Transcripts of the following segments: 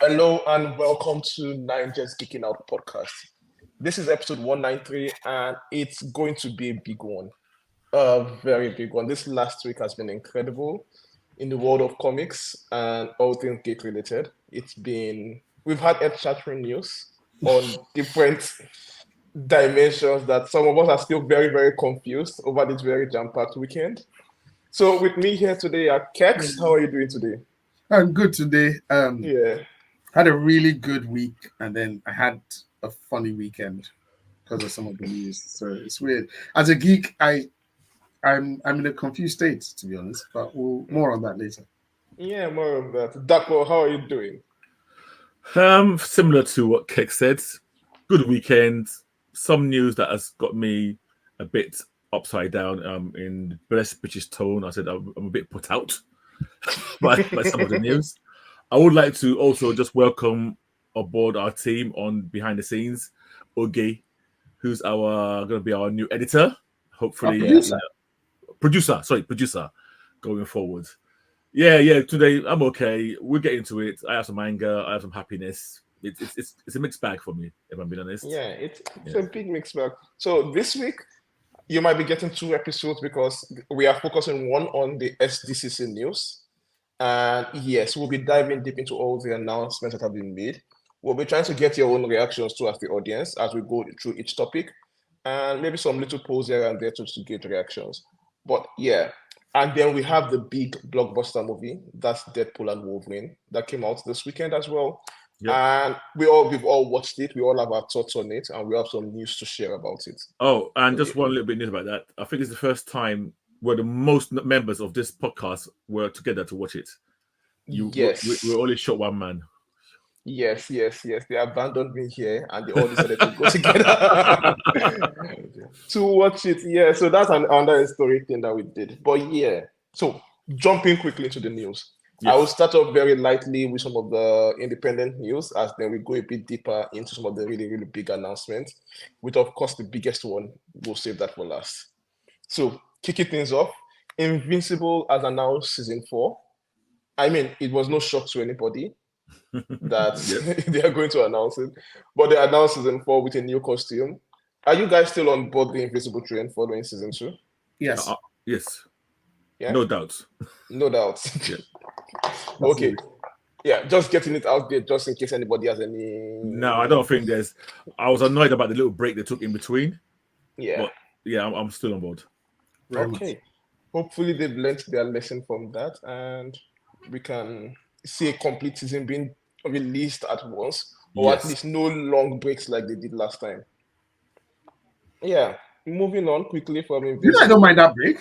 Hello and welcome to Naija's Geeking Out podcast. This is episode 193 and it's going to be a big one. A very big one. This last week has been incredible in the world of comics and all things geek related. We've had earth-shattering news on different dimensions that some of us are still very, very confused over this very jam-packed weekend. So with me here today are Kex. How are you doing today? I'm good today. Yeah. Had a really good week, and then I had a funny weekend because of some of the news. So it's weird. As a geek, I'm in a confused state, to be honest. But more on that later. Yeah, more of that. Dapo, how are you doing? Similar to what Keck said, good weekend. Some news that has got me a bit upside down. In best British tone, I said I'm a bit put out by some of the news. I would like to also just welcome aboard our team on behind the scenes, Oge, who's going to be our new editor. Hopefully, producer, going forward. Yeah. Today I'm okay. We'll get into it. I have some anger. I have some happiness. It's a mixed bag for me, if I'm being honest. Yeah, it's a big mixed bag. So this week you might be getting 2 episodes because we are focusing one on the Sdcc news. And yes, we'll be diving deep into all the announcements that have been made. We'll be trying to get your own reactions too as the audience as we go through each topic, and maybe some little polls here and there to get reactions. But yeah, and then we have the big blockbuster movie, that's Deadpool and Wolverine, that came out this weekend as well. Yep. And we've all watched it. We all have our thoughts on it, and we have some news to share about it. Oh, and just one little bit news about that. I think it's the first time where the most members of this podcast were together to watch it. Yes. We're only short one man. Yes. They abandoned me here and they all decided to go together to watch it. Yeah, so that's another historic thing that we did. But yeah, so jumping quickly into the news. Yes. I will start off very lightly with some of the independent news, as then we go a bit deeper into some of the really, really big announcements, with of course the biggest one. We'll save that for last. So kicking things off, Invincible has announced season 4. I mean, it was no shock to anybody that they are going to announce it, but they announced season 4 with a new costume. Are you guys still on board the Invisible train following season 2? Yes. Yes. Yeah. No doubt. No doubt. Yeah. Okay. Yeah, just getting it out there just in case anybody has any. No, I don't think there's. I was annoyed about the little break they took in between. Yeah. But yeah, I'm still on board. Okay. Hopefully they've learned their lesson from that, and we can see a complete season being released at once, or at least no long breaks like they did last time. Yeah, moving on quickly from Invincible. I don't mind that break.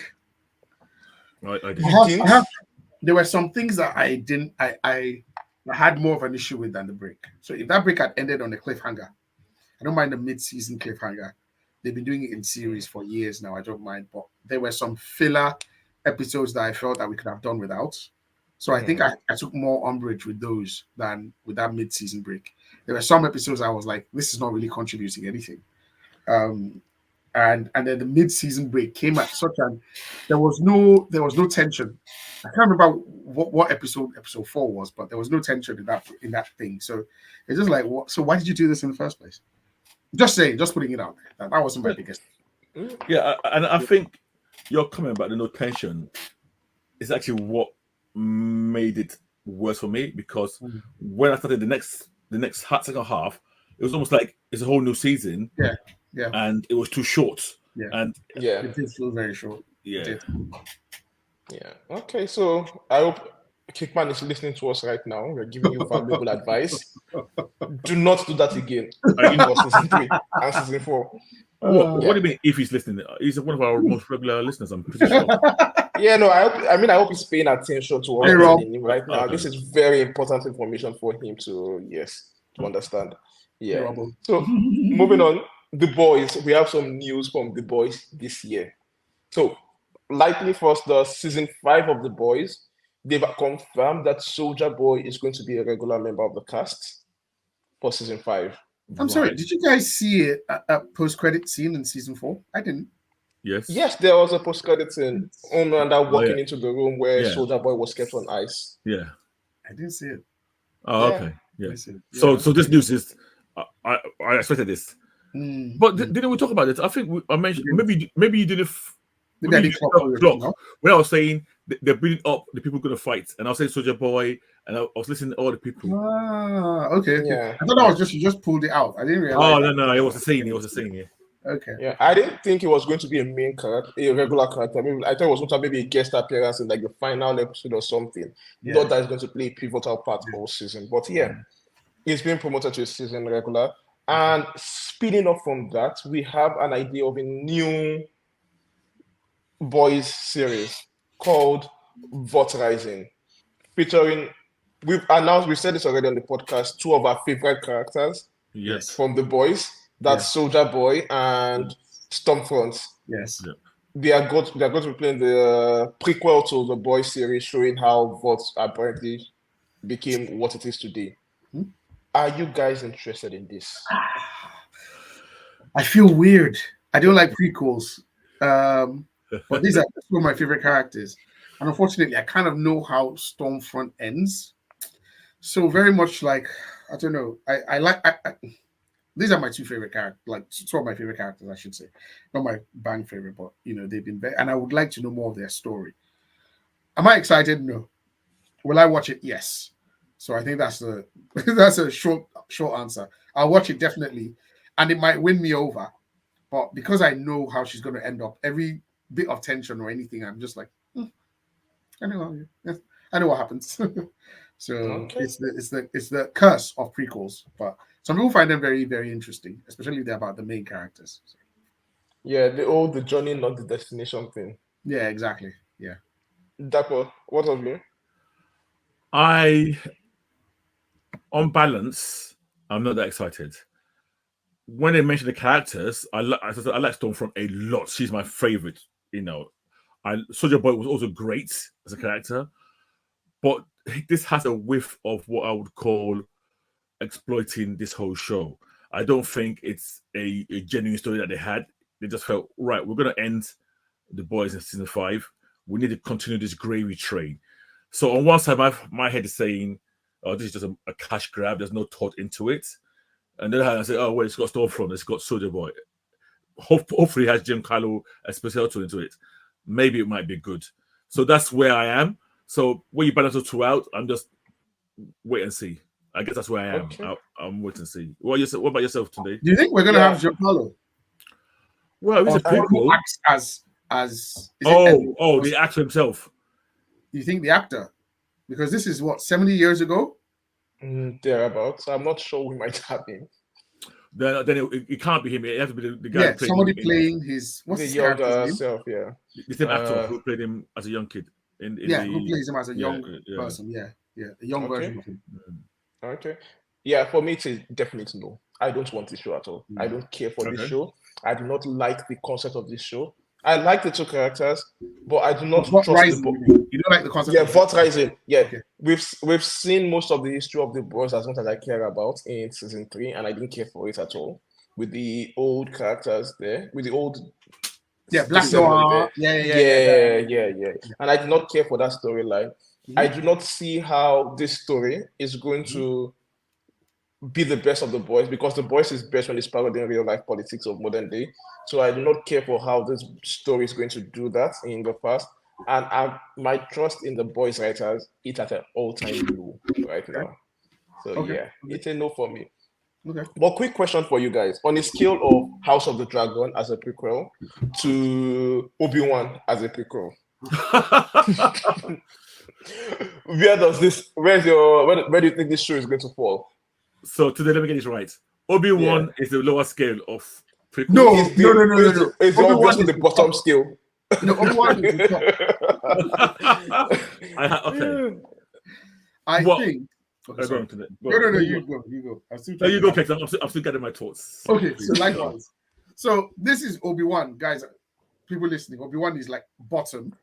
I there were some things that I didn't. I had more of an issue with than the break. So if that break had ended on a cliffhanger, I don't mind the mid-season cliffhanger. They've been doing it in series for years now. I don't mind, but there were some filler episodes that I felt that we could have done without. So I think I took more umbrage with those than with that mid-season break. There were some episodes I was like, this is not really contributing anything. And then the mid-season break came at such an there was no tension. I can't remember what episode 4 was, but there was no tension in that thing. So it's just like, what? So why did you do this in the first place? Just putting it out there. That wasn't my biggest. Yeah, and I think your comment about the no tension is actually what made it worse for me, because when I started the next second half, it was almost like it's a whole new season. Yeah. And it was too short. Yeah. And it did feel very short. Yeah. Yeah. Okay, so I hope Kickman is listening to us right now. We're giving you valuable advice. Do not do that again. Season 3 and season 4. What do you mean if he's listening? He's one of our most regular listeners, I'm pretty sure. Yeah, no, I hope he's paying attention to what we're saying right now. Okay. This is very important information for him to understand. Yeah. So moving on, The Boys. We have some news from The Boys this year. So likely first, the season 5 of The Boys, they've confirmed that Soldier Boy is going to be a regular member of the cast for season 5. I'm sorry, did you guys see a post-credit scene in season 4? I didn't. Yes, there was a post-credit scene. Homelander walking into the room where Soldier Boy was kept on ice. Yeah. I didn't see it. Oh, okay. Yeah. Listen, So this news is, I expected this, but didn't we talk about it? I think I mentioned maybe you didn't. Maybe I didn't clock. When I was saying they're building up the people going to fight, and I was saying Soldier Boy, and I was listening to all the people. Okay. Yeah. I thought that was you just pulled it out. I didn't realize. Oh no, it was a scene. It was a scene. Yeah. Okay. Yeah, I didn't think it was going to be a main character, a regular character. I thought it was going to have maybe a guest appearance in like the final episode or something. Yeah. Not that it's going to play a pivotal part all season. But yeah, it's been promoted to a season regular. And speeding up from that, we have an idea of a new boys series called Vote Rising, featuring, we've said this already on the podcast, two of our favorite characters from the boys. That's Soldier Boy and Stormfront. Yes. Yeah. They are going to be playing the prequel to the boys series, showing how votes apparently became what it is today. Are you guys interested in this? I feel weird. I don't like prequels. But these are two of my favorite characters. And unfortunately, I kind of know how Stormfront ends. So very much like, I don't know. These are my two favorite characters, like two of my favorite characters, I should say. Not my bang favorite, but they've been very, and I would like to know more of their story. Am I excited? No. Will I watch it? Yes. So I think that's a short answer. I'll watch it definitely, and it might win me over. But because I know how she's going to end up, every bit of tension or anything, I'm just like, I know what happens. So it's the curse of prequels, but some people find them very, very interesting, especially if they're about the main characters. So. Yeah, the journey, not the destination thing. Yeah, exactly. Yeah. Dapo, what of you? On balance, I'm not that excited. When they mention the characters, I like Stormfront a lot. She's my favorite. Soldier Boy was also great as a character, but this has a whiff of what I would call exploiting this whole show. I don't think it's a genuine story that they had. They just felt, right, we're going to end the boys in season 5. We need to continue this gravy train. So on one side, my head is saying, oh, this is just a cash grab. There's no thought into it. And then I say, oh, well, it's got Stormfront. It's got Soldier Boy. Hopefully it has Jim Carlo Especial into it. Maybe it might be good. So that's where I am. So when you balance the two out, I'm just wait and see. I guess that's where I am. Okay. I'm waiting to see. What about yourself today? Do you think we're going to have Giancarlo? Well, he's a prequel. As the actor himself. Do you think the actor? Because this is 70 years ago? Thereabouts. I'm not sure we might have him. Then it can't be him. It has to be the guy. Yeah, somebody playing his younger self. Yeah, the same actor who played him as a young kid. Who plays him as a young person? Yeah, a young version of him. Okay. Yeah, for me, it's definitely no. I don't want this show at all. I don't care for this show. I do not like the concept of this show. I like the two characters, but I do not trust the boys. You don't like the concept? Yeah, Vote Rising. Yeah, okay. We've seen most of the history of the boys as much as I care about in season 3, and I didn't care for it at all. With the old characters there, with the old Black Noir. Yeah. And I did not care for that storyline. I do not see how this story is going to be the best of the boys, because the boys is best when it's parodying real life politics of modern day. So I do not care for how this story is going to do that in the past. And my trust in the boys writers is at an all-time low right now. So it's a no for me. Okay. But quick question for you guys. On a scale of House of the Dragon as a prequel to Obi-Wan as a prequel, where do you think this show is going to fall? So today, let me get this right. Obi-Wan is the lower scale of prequel. No. It's obviously the bottom scale. No, Obi-Wan is the top. Okay. I think. Okay, No, you go. You go, Kex. I'm still getting my thoughts. Okay, so likewise. So this is Obi-Wan, guys. People listening, Obi-Wan is like bottom,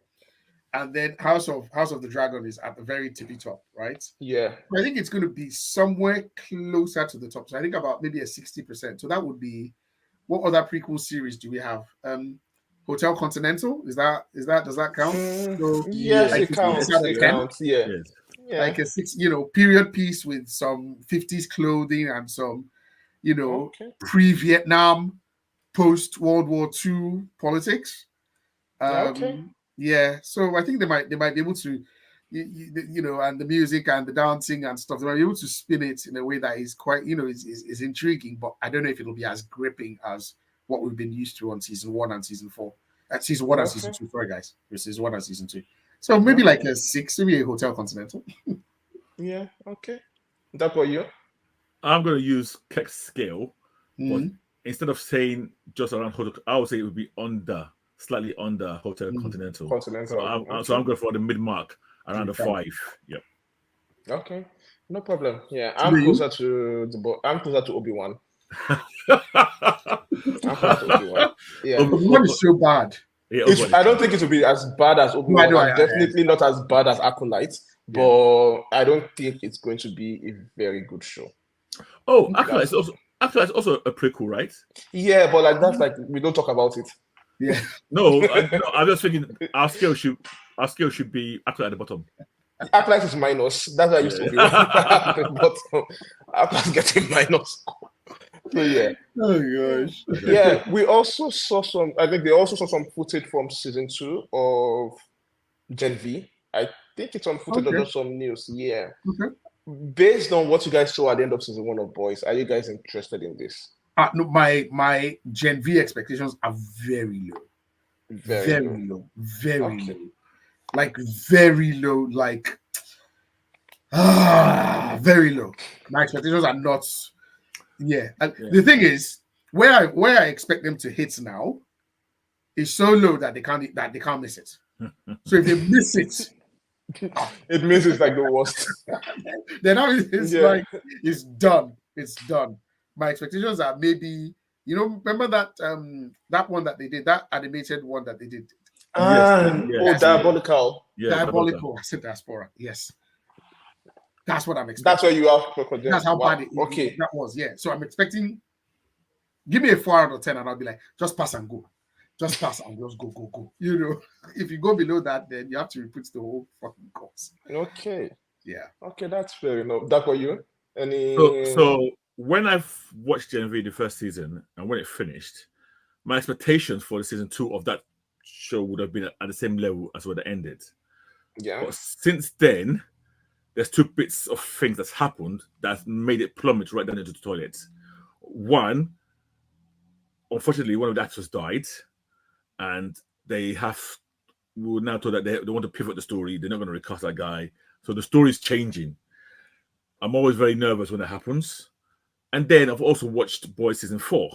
and then House of the Dragon is at the very tippy top, right? Yeah. I think it's going to be somewhere closer to the top. So I think about maybe a 60%. So that would be, what other prequel series do we have? Hotel Continental, does that count? Yes, it counts. Yeah. Yeah. like a period piece with some 50s clothing and some, Okay. pre-Vietnam, post-World War II politics. Okay. Yeah, so I think they might be able to, and the music and the dancing and stuff, they might be able to spin it in a way that is quite, is intriguing. But I don't know if it'll be as gripping as what we've been used to on season 1 and season 4. Season 1 and season 2. Sorry, guys, season 1 and season 2. So maybe like a 6, maybe a Hotel Continental. Yeah. Okay. That for you? I'm going to use Keck's scale, but Mhm. instead of saying just around Hotel, I would say it would be slightly under Hotel Continental. Continental. So I'm going for the mid mark around the 5. Yep. Okay. No problem. Yeah, So I'm you? closer to I'm closer to Obi-Wan. I'm closer to Obi-Wan. Yeah. Obi-Wan is so bad. Yeah, I don't think it will be as bad as Obi-Wan. No, and definitely not as bad as Acolyte, but I don't think it's going to be a very good show. Oh, Acolyte is also a prequel, right? Yeah, but like that's like we don't talk about it. Yeah. No, I'm just thinking our scale should be Acolyte at the bottom. Acolyte is minus. That's why I used to Obi-Wan at the bottom. Acolyte getting minus. So yeah. Oh gosh. Yeah, we also saw some. I think they also saw some footage from season 2 of Gen V. I think it's some footage or just some news. Yeah. Okay. Based on what you guys saw at the end of season 1 of Boys, are you guys interested in this? No, my Gen V expectations are very low. Very low. Very low. Like very low. Like very low. My expectations are not. Yeah. The thing is, where I expect them to hit now is so low that they can't miss it. So if they miss it, it means it's like the worst. then now it's like it's done. It's done. My expectations are maybe, remember that one that they did, that animated one that they did. Diabolical. Yeah, Diabolical. I said diaspora. Yes. That's what I'm expecting. That's what you have. That's how bad that was. Yeah. So I'm expecting. Give me a 4 out of 10, and I'll be like, just pass and go. Just pass and just go. If you go below that, then you have to repeat the whole fucking course. Okay. Yeah. Okay, that's fair enough. That for you? So when I've watched Gen V the first season and when it finished, my expectations for the season 2 of that show would have been at the same level as when it ended. Yeah. But since then, there's 2 bits of things that's happened that's made it plummet right down into the toilet. One, unfortunately, one of the actors died, and we were now told that they want to pivot the story. They're not going to recast that guy. So the story's changing. I'm always very nervous when that happens. And then I've also watched Boys season 4.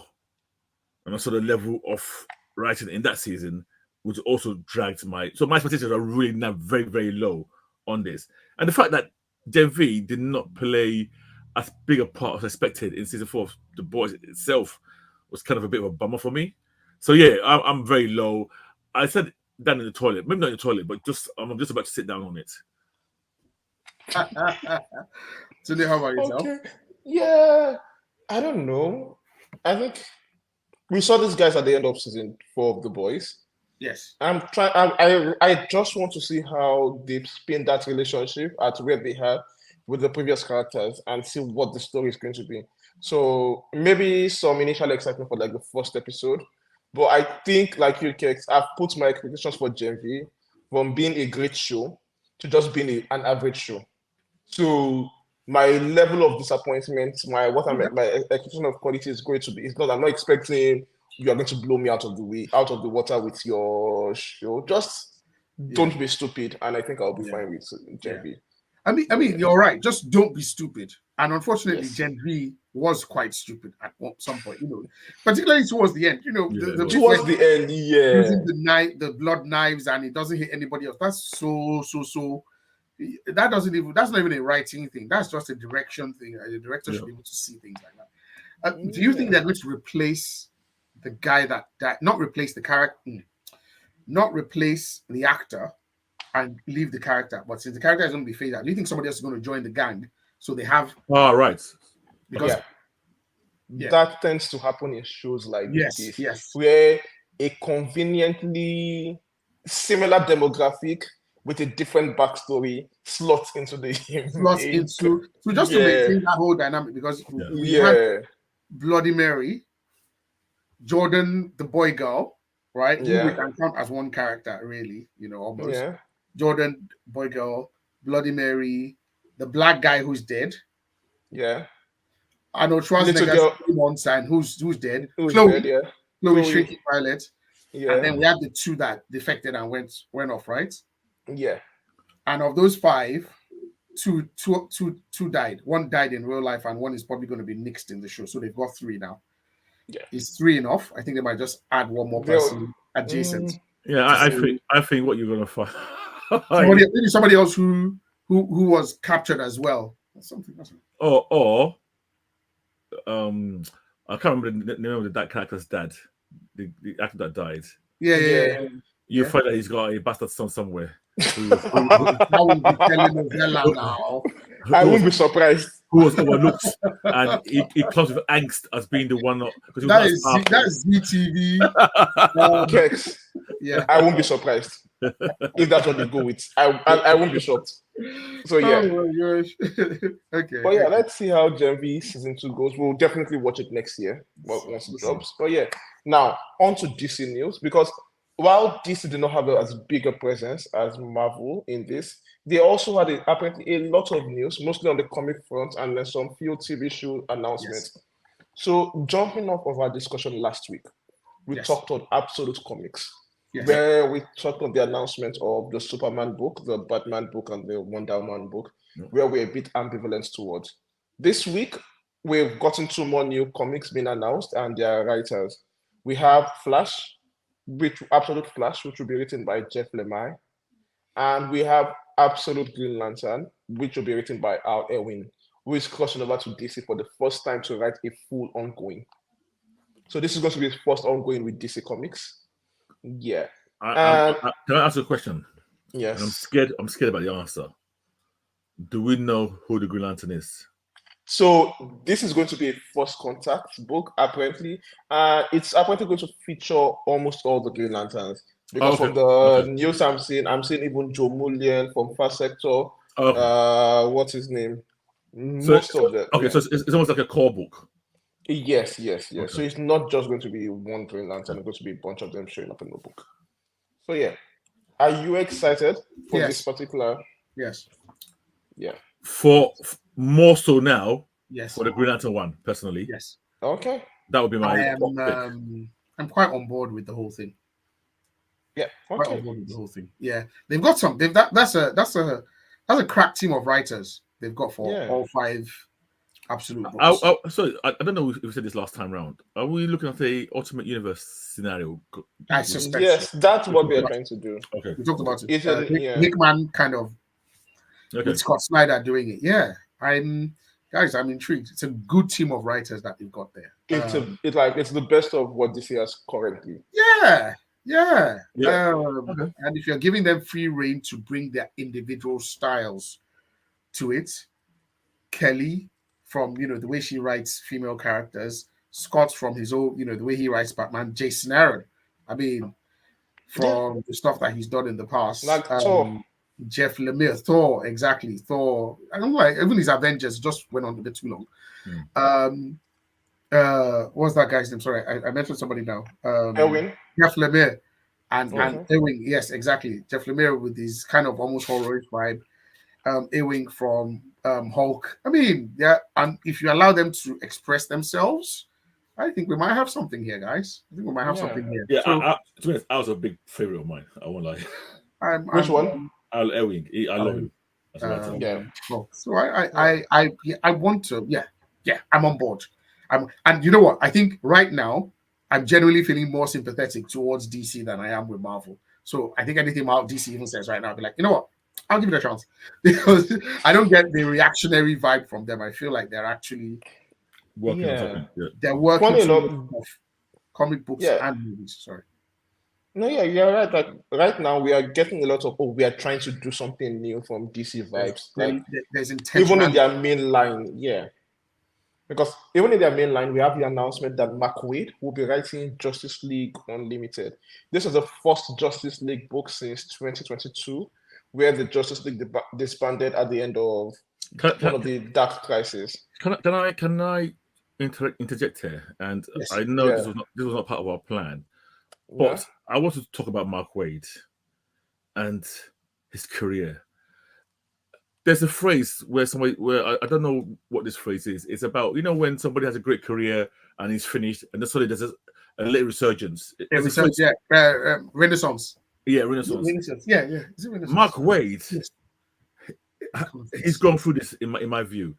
And I saw the level of writing in that season, which also dragged my expectations are really now very, very low on this. And the fact that Gen V did not play as big a part as expected in season 4 of The Boys itself was kind of a bit of a bummer for me. So yeah, I'm very low. I said down in the toilet, maybe not in the toilet, but I'm just about to sit down on it. Today, how about yourself? Okay. Yeah, I don't know. I think we saw these guys at the end of season 4 of The Boys. Yes. I just want to see how they spin that relationship at where they had with the previous characters and see what the story is going to be. So maybe some initial excitement for like the first episode. But I think, like you, Kex, I've put my expectations for Gen V from being a great show to just being an average show. So my level of disappointment, my expectation of quality is going to be. It's not. I'm not expecting you are going to blow me out of the water with your show. Just don't be stupid, and I think I'll be fine with Gen V. I mean, you're right. Just don't be stupid. And unfortunately, Gen V was quite stupid at some point, particularly towards the end. Towards the end, using the blood knives, and it doesn't hit anybody else. That's so. That's not even a writing thing. That's just a direction thing. The director should be able to see things like that. Do you think they're going to replace the guy not replace the character, not replace the actor, and leave the character? But since the character is going to be faded out, do you think somebody else is going to join the gang? So they have. Right. Because that tends to happen in shows like this, yes, where a conveniently similar demographic with a different backstory slots into the so just to maintain that whole dynamic, because we had Bloody Mary, Jordan, the boy girl, right? Who we can count as one character, really, almost. Yeah. Jordan, boy girl, Bloody Mary, the black guy who's dead. Yeah. Arnold Schwarzenegger's 3 months and who's dead. Chloe. Dead, yeah. Chloe Shrinking Violet. Yeah. And then we had the 2 that defected and went off, right? Yeah. And of those 5, two died. 1 died in real life, and 1 is probably going to be nixed in the show. So they've got 3 now. Yeah. Is 3 enough? I think they might just add 1 more person adjacent. Yeah, I think what you're gonna find. somebody else who was captured as well. Something. Or I can't remember the name of that character's dad, the actor that died. Yeah. You find that he's got a bastard son somewhere. I won't be telling Novella now. I won't be surprised. Who was overlooked, and he comes with angst as being the one. That is ZTV. Yeah, I won't be surprised if that's what they go with. I won't be shocked. So yeah. Oh my gosh. Okay. But yeah, let's see how Gen V season 2 goes. We'll definitely watch it next year once it drops. But yeah, now on to DC news, because while DC did not have as big a presence as Marvel in this, they also had apparently a lot of news, mostly on the comic front, and then some few TV show announcements. Yes. So jumping off of our discussion last week, we talked on Absolute Comics, where we talked on the announcement of the Superman book, the Batman book, and the Wonder Woman book, where we're a bit ambivalent towards. This week, we've gotten 2 more new comics being announced, and their writers. We have Flash, Absolute Flash, which will be written by Jeff Lemire, and we have Absolute Green Lantern, which will be written by Al Ewing, who is crossing over to DC for the first time to write a full ongoing. So this is going to be his first ongoing with DC Comics. Yeah. Can I ask you a question? Yes. And I'm scared about the answer. Do we know who the Green Lantern is? So this is going to be a first contact book, apparently. It's apparently going to feature almost all the Green Lanterns. Because from the news I'm seeing even Joe Mullion from Fast Sector. What's his name? Most of them. Okay, so it's almost like a core book. Yes. Okay. So it's not just going to be one Green Lantern. It's going to be a bunch of them showing up in the book. So yeah. Are you excited for this particular? Yes. Yeah. For more so now. Yes. For the Green Lantern one, personally. Yes. Okay. That would be my. I'm quite on board with the whole thing. Yeah. Okay. Quite on board with the whole thing. Yeah. They've got some. That's a crack team of writers they've got for all 5 Absolute books. Sorry, I don't know if we said this last time round. Are we looking at the Ultimate Universe scenario? I suspect. Yes, that's what they're trying to do. Okay. We talked about it. Hickman kind of with Scott Snyder doing it. Yeah. I'm intrigued. It's a good team of writers that they've got there. It's the best of what DC has currently. Yeah. And if you're giving them free reign to bring their individual styles to it, Kelly from the way she writes female characters, Scott from his own the way he writes Batman, Jason Aaron. I mean, from the stuff that he's done in the past, like Thor. Jeff Lemire, Thor, exactly. Thor. I don't know, even his Avengers just went on a bit too long. What's that guy's name? Sorry, I mentioned somebody now. Ewing. Jeff Lemire and Ewing. Yes, exactly. Jeff Lemire with his kind of almost horror-ish vibe. Ewing from Hulk. I mean, and if you allow them to express themselves, I think we might have something here, guys. I think we might have something here. Yeah, to be honest, I was a big favorite of mine. I won't lie. Which one? Al Ewing. I love him. So I want to. Yeah, I'm on board. And you know what? I think right now I'm generally feeling more sympathetic towards DC than I am with Marvel. So I think anything DC even says right now, I'll be like, you know what? I'll give it a chance, because I don't get the reactionary vibe from them. I feel like they're actually working on something. Yeah. They're working on comic books and movies. Sorry. No, you're right. Like right now, we are getting a lot of we are trying to do something new from DC vibes. There's intention. Even in their main line, because even in their main line, we have the announcement that Mark Waid will be writing Justice League Unlimited. This is the first Justice League book since 2022, where the Justice League disbanded at the end of one of the Dark Crisis. Can I interject here? And Yes. I know Yeah. this was not part of our plan, but I want to talk about Mark Waid and his career. There's a phrase where I don't know what this phrase is. It's about, when somebody has a great career and he's finished, and then suddenly there's a late resurgence. Renaissance. Yeah, Renaissance. Yeah. Is it Renaissance? Mark Waid, Yes. he's gone through this in my view.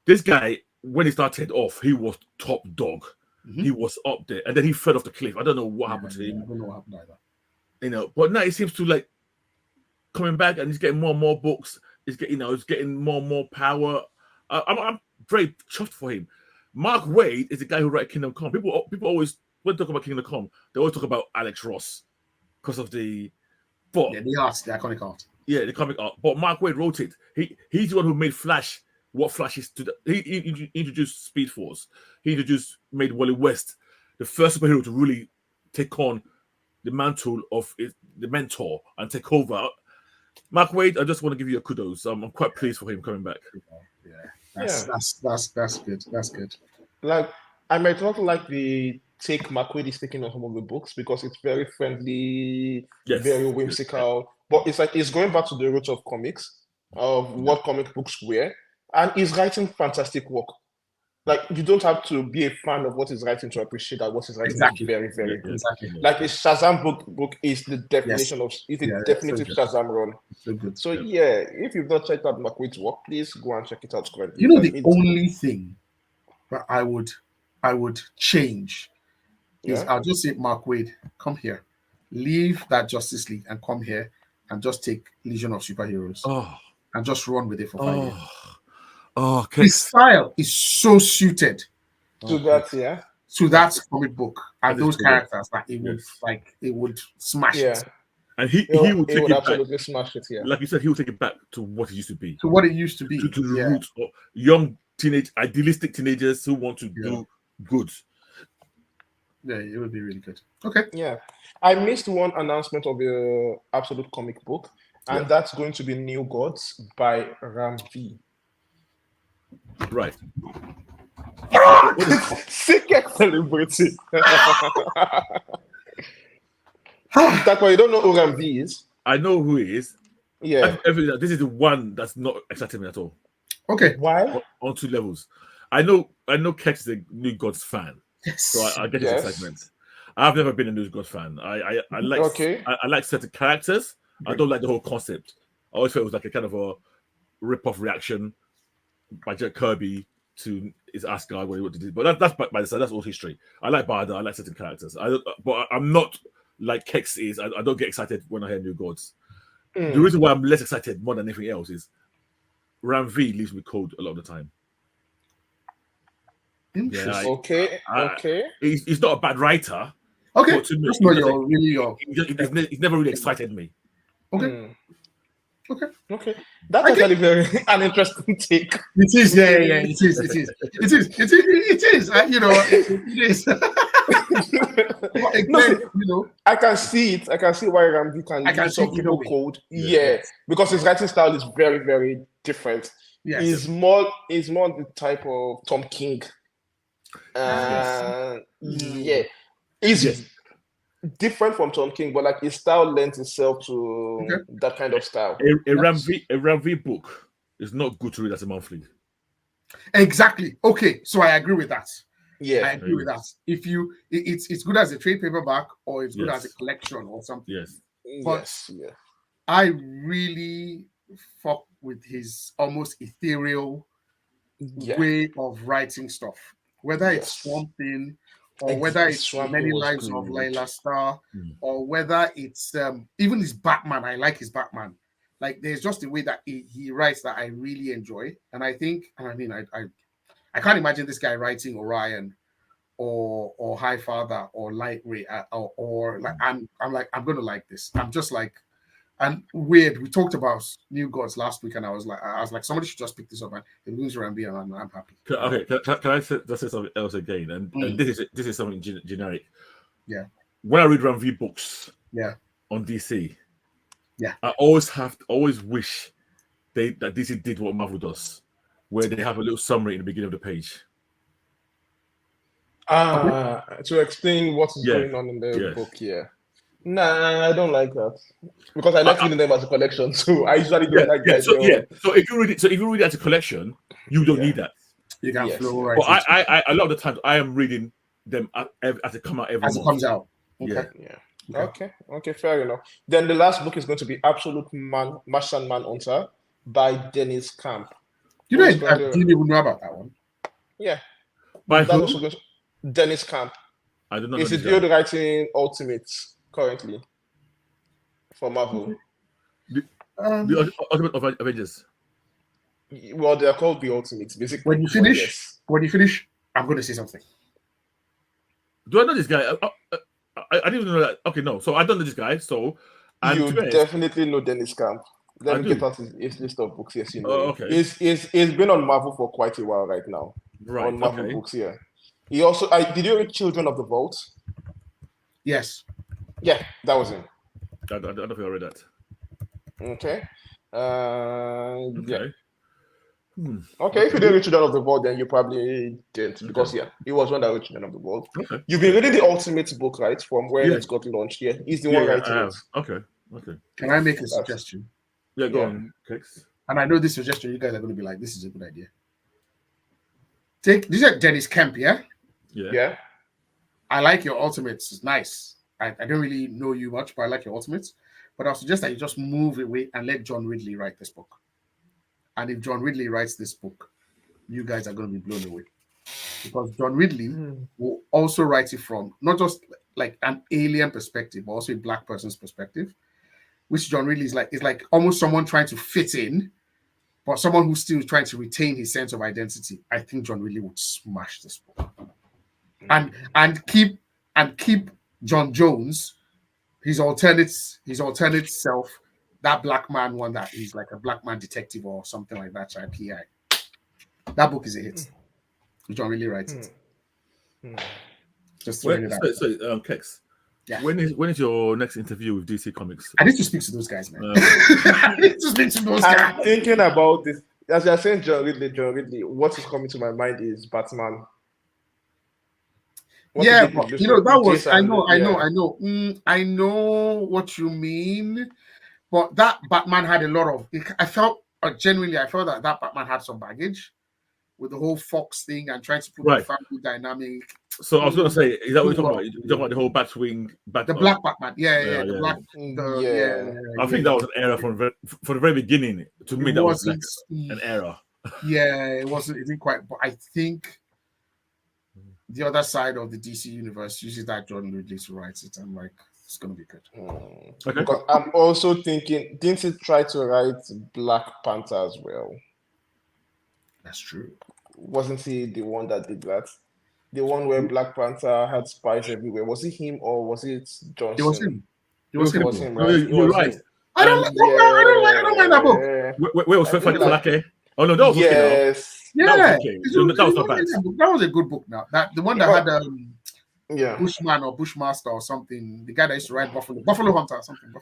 This guy, when he started off, he was top dog. Mhm. He was up there, and then he fell off the cliff. I don't know what happened to him. I don't know what happened either. But now he seems to like coming back, and he's getting more and more books. He's getting more and more power. I'm very chuffed for him. Mark Waid is the guy who wrote Kingdom Come. People always, when they talk about Kingdom Come, they always talk about Alex Ross because of the the iconic art. Yeah, the comic art. But Mark Waid wrote it. He's the one who made Flash what Flash is today. He introduced Speed Force. He made Wally West the first superhero to really take on the mantle of the mentor and take over. Mark Waid, I just want to give you a kudos. I'm quite pleased for him coming back. That's good. That's good. Like, I might not like the take Mark Waid is taking on some of the books because it's very friendly, very whimsical. But it's like it's going back to the roots of comics, of what comic books were, and he's writing fantastic work. Like, you don't have to be a fan of what he's writing to appreciate that what he's writing is very, very good. Exactly. Like his Shazam book is the definition of definitive Shazam run. So if you've not checked out Mark Waid's work, please go and check it out. The only thing that I would change is I'll just say, Mark Waid, come here, leave that Justice League and come here and just take Legion of Superheroes and just run with it for 5 years. Okay. His style is so suited to that comic book and those characters that it would smash it. And he would absolutely smash it. Yeah, like you said, he would take it back to what it used to be. To what it used to be. To the roots of young idealistic teenagers who want to do good. Yeah, it would be really good. Okay. Yeah, I missed one announcement of the Absolute comic book, and that's going to be New Gods by Ram V. Right. Sick celebrity. That's why you don't know who Ram V is. I know who he is. Yeah. This is the one that's not exciting me at all. Okay. Why? On two levels. I know Kex is a New Gods fan. Yes. So I get his excitement. I've never been a New Gods fan. I like certain characters. I don't like the whole concept. I always felt it was like a kind of a rip-off reaction by Jack Kirby to his Asgard what he wanted to do. But that's by the side. That's all history. I like Barda. I like certain characters. But I'm not like Kex is. I don't get excited when I hear New Gods. The reason why I'm less excited more than anything else is Ram V leaves me cold a lot of the time. Interesting. Okay. He's not a bad writer. Okay. But to me, he's never really excited me. Okay. Okay. That's actually an interesting take. It is, it is. I can see it. I can see why Ramsey can leave some people cold. Because his writing style is very, very different. Yes. He's more the type of Tom King. He's different from Tom King, but like his style lends itself to that kind of style. A Ram V book is not good to read as a monthly. Exactly. Okay, so I agree with that. Yeah, I agree with that. If it's good as a trade paperback or it's good as a collection or something. Yes. But I really fuck with his almost ethereal way of writing stuff. Whether it's Swamp Thing, or whether it's Many Lives of Layla Starr, or whether it's even his Batman. I like his Batman. Like, there's just a way that he writes that I really enjoy. And I think, I can't imagine this guy writing Orion or High Father or Light Ray or like I'm going to like this. I'm just like, and weird. We talked about New Gods last week, and I was like, somebody should just pick this up, and it moves around me, and I'm happy. Okay, can I say something else again? And this is something generic. Yeah. When I read Ram V books, on DC, Yeah. I always wish that DC did what Marvel does, where they have a little summary in the beginning of the page. To explain what is Yeah, going on in the yes. book, yeah. Nah, I don't like that because I like reading them as a collection, so I usually don't like the idea. So if you read it as a collection, you don't need that. You can Yes, flow yeah. right. But I a lot of the times I am reading them as they come out every as it month. comes out. Yeah. Yeah. Okay, fair enough. Then the last book is going to be Absolute Martian Manhunter by Dennis Camp. You know, I didn't even know about that one. Yeah. By That's who? also good. Dennis Camp. I don't know. Is it build writing Ultimates currently for Marvel? The Ultimate of Avengers. Well, they're called the Ultimates, basically. When you finish, I'm going to say something. Do I know this guy? I didn't even know that. Okay, no. So I don't know this guy. So you definitely know Dennis Camp. Let me get out his list of books. Yes, you know. Okay. He's been on Marvel for quite a while right now. Right. On Marvel books, yeah. He also did you read Children of the Vault? Yes. Yeah, that was him. I don't think I read that. Okay. Okay. Yeah. Okay, if you didn't read Children of the Vault, then you probably didn't, because he was one that read Children of the Vault. Okay. You've been reading the Ultimate book, right? From when it got launched. Yeah, he's the one writing it. Okay. Can I make a suggestion? Yeah, go on, Kix. And I know this suggestion, you guys are going to be like, this is a good idea. This is Dennis Kemp, yeah? Yeah. I like your Ultimates. It's nice. I don't really know you much, but I like your Ultimates. But I'll suggest that you just move away and let John Ridley write this book. And if John Ridley writes this book, you guys are going to be blown away. Because John Ridley will also write it from not just like an alien perspective, but also a black person's perspective, which John Ridley is like almost someone trying to fit in, but someone who's still trying to retain his sense of identity. I think John Ridley would smash this book. And keep John Jones, his alternate self, that black man one that he's like a black man detective or something like that, PI. That book is a hit. John really writes it. Just throwing it out. So, Kex, yeah. When is your next interview with DC Comics? I need to speak to those guys, man. I need to speak to those guys. I'm thinking about this. As you're saying, John Ridley, what is coming to my mind is Batman. But that was I know what you mean, but that Batman had a lot of. I felt that Batman had some baggage with the whole Fox thing and trying to put the family dynamic. So I was going to say, is that what you're talking about? You're talking about the whole Batwing, the Black Batman, the black, I think that was an era from the very beginning. To me, that was like an era. Yeah, it wasn't. It didn't quite. But I think the other side of the DC universe uses that John Ridley to write it. I'm like, it's gonna be good. Okay. Because I'm also thinking, didn't he try to write Black Panther as well? That's true. Wasn't he the one that did that? The one where Black Panther had spies everywhere. Was it him or was it Johnson? It was him. Right? You're right. I don't mind that book. Where was Falake? Oh no, that was yes. That was not bad. That was a good book. Now that the one that had Bushman or Bushmaster or something. The guy that used to write Buffalo Hunter or something.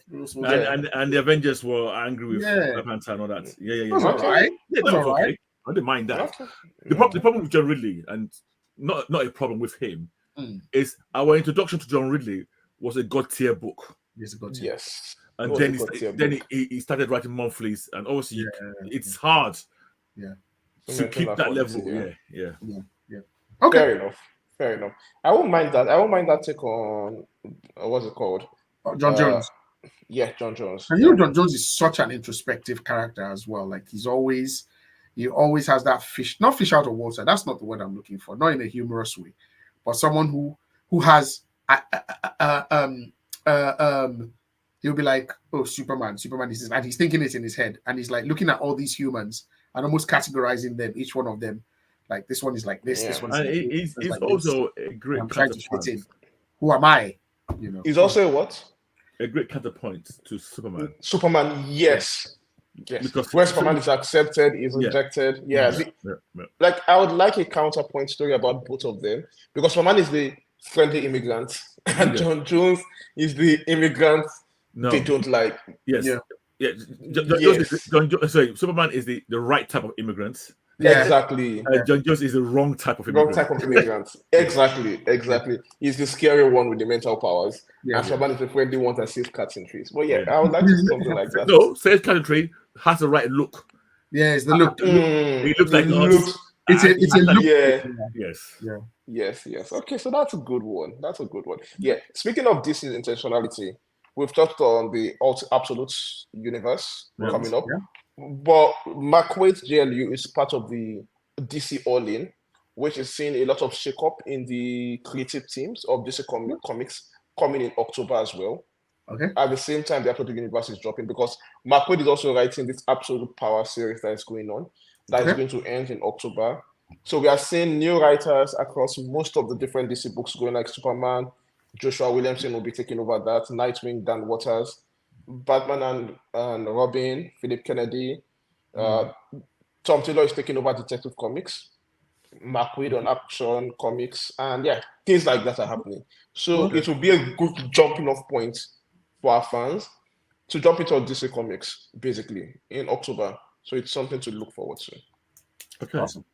And the Avengers were angry with Black Panther and all that. Yeah. That was alright. Yeah, that was okay. I didn't mind that. Okay. The problem with John Ridley, and not a problem with him, is our introduction to John Ridley was a God tier book. It's a God tier. Yes. And then he started writing monthlies, and obviously it's hard to keep that level. Yeah. Okay. Fair enough. I won't mind that. I won't mind that take on what's it called? John Jones. Yeah, John Jones. And you know, John Jones is such an introspective character as well. Like he always has that not fish out of water. That's not the word I'm looking for. Not in a humorous way, but someone who has he'll be like, oh, Superman is this, and he's thinking it in his head, and he's like looking at all these humans and almost categorizing them, each one of them, like this one is like this, this one's like he's like also this. a great I'm trying to fit in. Who am I? You know, he's also a what? A great counterpoint to Superman. Superman, yes. Because where Superman is accepted, is rejected. Like I would like a counterpoint story about both of them, because Superman is the friendly immigrant, and John Jones is the immigrant No. they don't like. Yes. Yeah. Yeah. Yes. Sorry, Superman is the right type of immigrant. Yeah. Exactly. John Jones is the wrong type of Wrong immigrant. type of immigrant. Exactly. He's the scary one with the mental powers. Yeah. And Superman is the friendly one that sees cats in trees. But yeah, I would like to see something like that. No, Sage Country has the right look. Yeah, it's the look. He looks like it us. looks- It's a look. Yeah. Yes. Yes. Okay, so that's a good one. Yeah. Speaking of this intentionality, we've touched on the absolute universe Yeah. coming up. Yeah. But McQuaid's JLU is part of the DC All-In, which is seeing a lot of shake-up in the creative teams of DC Comics coming in October as well. Okay. At the same time, the Absolute Universe is dropping because McQuaid is also writing this Absolute Power series that is going on, that is going to end in October. So we are seeing new writers across most of the different DC books going, like Superman, Joshua Williamson will be taking over that, Nightwing, Dan Waters, Batman and Robin, Philip Kennedy, Tom Taylor is taking over Detective Comics, McQuaid on Action Comics, and yeah, things like that are happening. So it will be a good jumping off point for our fans to jump into DC Comics, basically, in October. So it's something to look forward to. Okay. Awesome.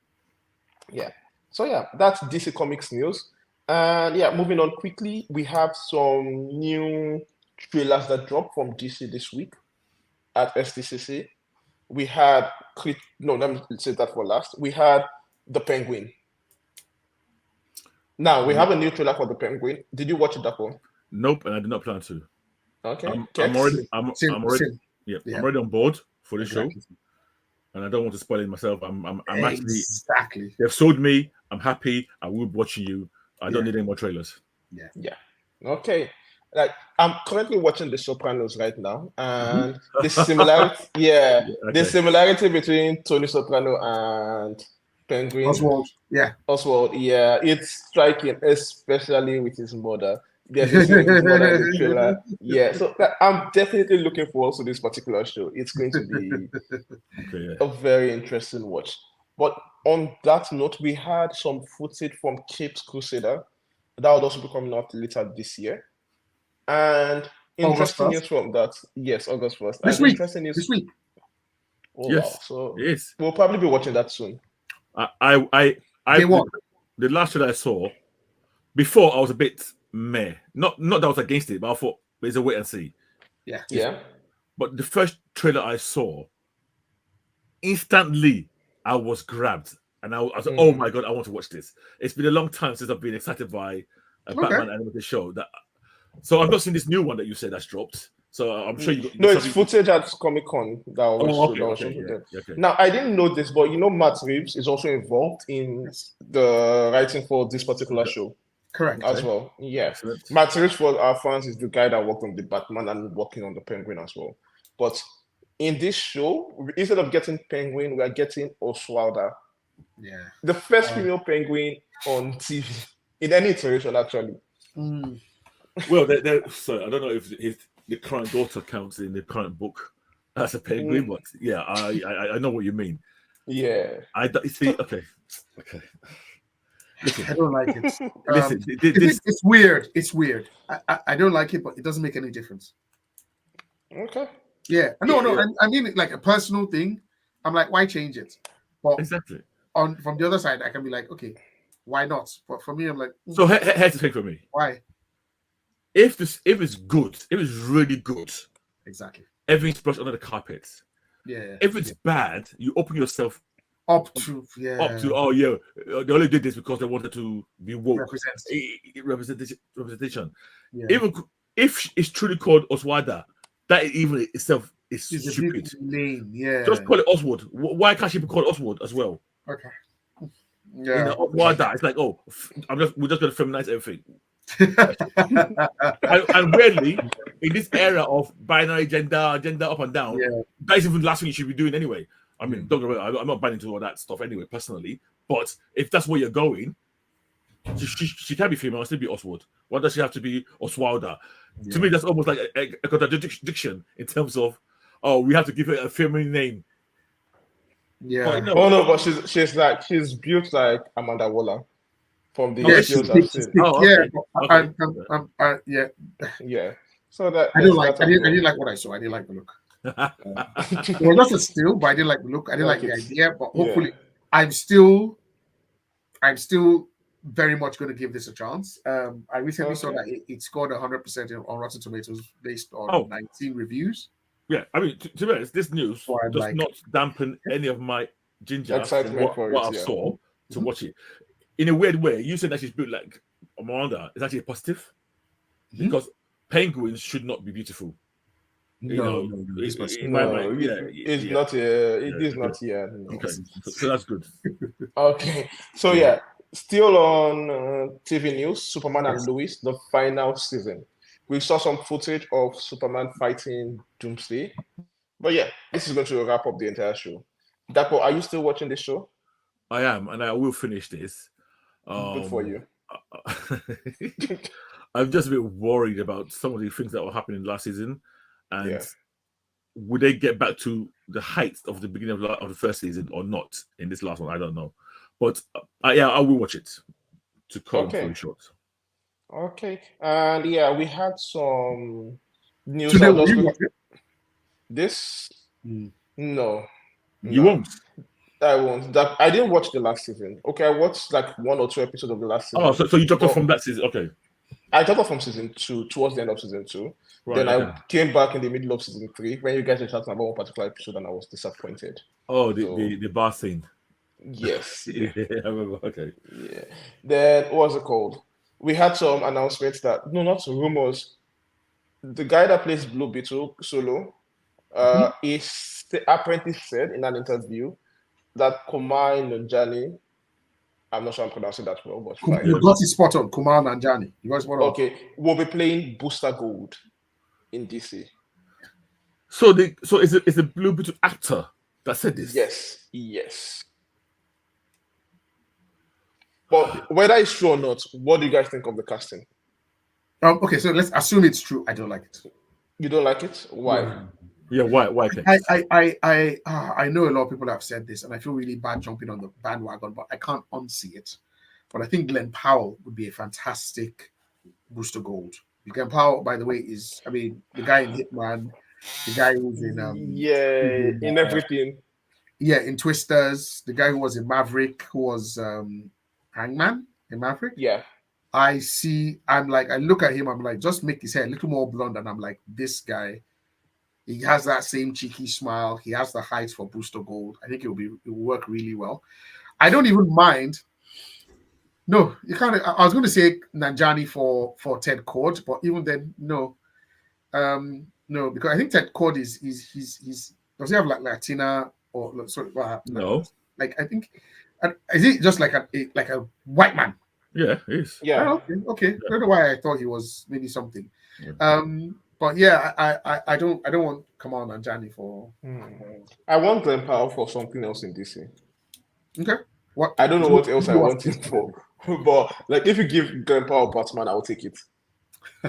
Yeah. So yeah, that's DC Comics news. And yeah, moving on quickly, we have some new trailers that dropped from DC this week at Sdcc. We had let me say that for last. We had The Penguin. Now we have a new trailer for The Penguin. Did you watch it, Dapo? Nope, and I did not plan to. Okay. I'm already on board for the show, and I don't want to spoil it myself. I'm actually they've sold me. I'm happy. I will be watching you. I don't need any more trailers. Yeah. Okay. Like I'm currently watching The Sopranos right now, and the similarity, the similarity between Tony Soprano and Penguin Oswald, it's striking, especially with his mother. There's his mother in the trailer. Yeah, so I'm definitely looking forward to this particular show. It's going to be a very interesting watch. But on that note, we had some footage from Capes Crusader that would also be coming out later this year. And interesting news from that. Yes, August 1st. This week. Oh, yes. Wow. So yes. We'll probably be watching that soon. The last trailer I saw, before I was a bit meh. Not that I was against it, but I thought there's a wait and see. Yeah. But the first trailer I saw, instantly I was grabbed. And I was like, oh my God, I want to watch this. It's been a long time since I've been excited by a Batman animated show. So I've not seen this new one that you said that's dropped. So I'm sure you got... No, it's footage at Comic-Con that was Now, I didn't know this, but Matt Reeves is also involved in the writing for this particular show. Correct. As well. Yeah. Excellent. Matt Reeves, for our fans, is the guy that worked on the Batman and working on the Penguin as well. But in this show, instead of getting Penguin, we are getting Oswalda. Yeah. The first female Penguin on TV, in any iteration, actually. Well, so I don't know if the current daughter counts in the current book as a penguin, but yeah, I know what you mean. Yeah. Okay. Listen, I don't like it. Listen, it's weird. It's weird. I don't like it, but it doesn't make any difference. Okay. Yeah. No. I mean it like a personal thing. I'm like, why change it? But exactly. From the other side, I can be like, okay, why not? But for me, I'm like, so here's the thing for me. Why? If it's good, if it's really good, exactly, everything's brushed under the carpet. Yeah. If it's bad, you open yourself up to they only did this because they wanted to be woke. Representation. Yeah. Even if it's truly called Oswalda, that even itself is stupid. Name. Yeah. Just call it Oswald. Why can't she be called Oswald as well? Okay. Yeah. Oswalda. It's like, we're just gonna feminize everything. and weirdly, in this era of binary gender up and down, that is even the last thing you should be doing anyway. I mean, don't get me wrong, I'm not buying into all that stuff anyway, personally. But if that's where you're going, she can be female and still be Oswald. Why does she have to be Oswalda? Yeah. To me, that's almost like a contradiction in terms of, we have to give her a feminine name. Yeah. But she's built like Amanda Waller. From the yeah. So that I let's don't like. start I didn't abroad. like what I saw. I didn't like the look. It was just a still, but I didn't like the look. I didn't like the idea. But hopefully, I'm still very much going to give this a chance. I recently saw that it scored 100% on Rotten Tomatoes based on 19 reviews. Yeah, I mean, to be honest, this news So I'm does like- not dampen any of my ginger Excitement for for what it, I yeah. saw to watch it. In a weird way, you said that she's built like a manga. It's actually a positive because penguins should not be beautiful. No, in my mind, it's not. It is not here. No. Okay, so that's good. Okay, so yeah, still on TV news, Superman and Lois, the final season. We saw some footage of Superman fighting Doomsday, but yeah, this is going to wrap up the entire show. Dapo, are you still watching the show? I am, and I will finish this. Good for you. I'm just a bit worried about some of the things that were happening last season, and would they get back to the heights of the beginning of the first season or not in this last one? I don't know, but yeah, I will watch it. To cut through short. Okay, and yeah, we had some news. Today, will you watch it? This no, you won't. I won't. I didn't watch the last season. Okay, I watched like 1 or 2 episodes of the last season. Oh, so you dropped off from that season? Okay. I dropped off from season 2 towards the end of season 2. Right, then I came back in the middle of season 3 when you guys were talking about one particular episode, and I was disappointed. Oh, the bar scene. Yes. Yeah, I remember. Okay. Yeah. Then what was it called? We had some announcements that not rumors. The guy that plays Blue Beetle Solo, is apparently said in an interview that Kumar Nanjiani, I'm not sure I'm pronouncing that well, but fine. You got it spot on, Kumar Nanjiani. You got it spot on. Okay, we'll be playing Booster Gold in DC. So it's a Blue Beetle actor that said this? Yes. But whether it's true or not, what do you guys think of the casting? Okay, so let's assume it's true. I don't like it. You don't like it? Why? Yeah, why? I know a lot of people have said this, and I feel really bad jumping on the bandwagon, but I can't unsee it. But I think Glenn Powell would be a fantastic Booster Gold. Glenn Powell, by the way, is the guy in Hitman, the guy who's in in everything. Yeah, in Twisters, the guy who was in Maverick, who was Hangman in Maverick. Yeah. I look at him, I'm like, just make his hair a little more blonde, and I'm like, this guy, he has that same cheeky smile. He has the height for Booster Gold. I think it will work really well. I don't even mind. No, you can't. I was going to say Nanjiani for Ted Cord, but even then, no. No, because I think Ted Cord is does he have like Latina or sorry? No. Like I think, is he just like a white man? Yeah, he is. Yeah. Oh, okay. I don't know why I thought he was maybe something. Yeah. But yeah, I don't want Kamal Nanjiani for. I want Glenn Powell for something else in DC. Okay. What? I don't know what else I want him for, but like if you give Glenn Powell Batman, I'll take it.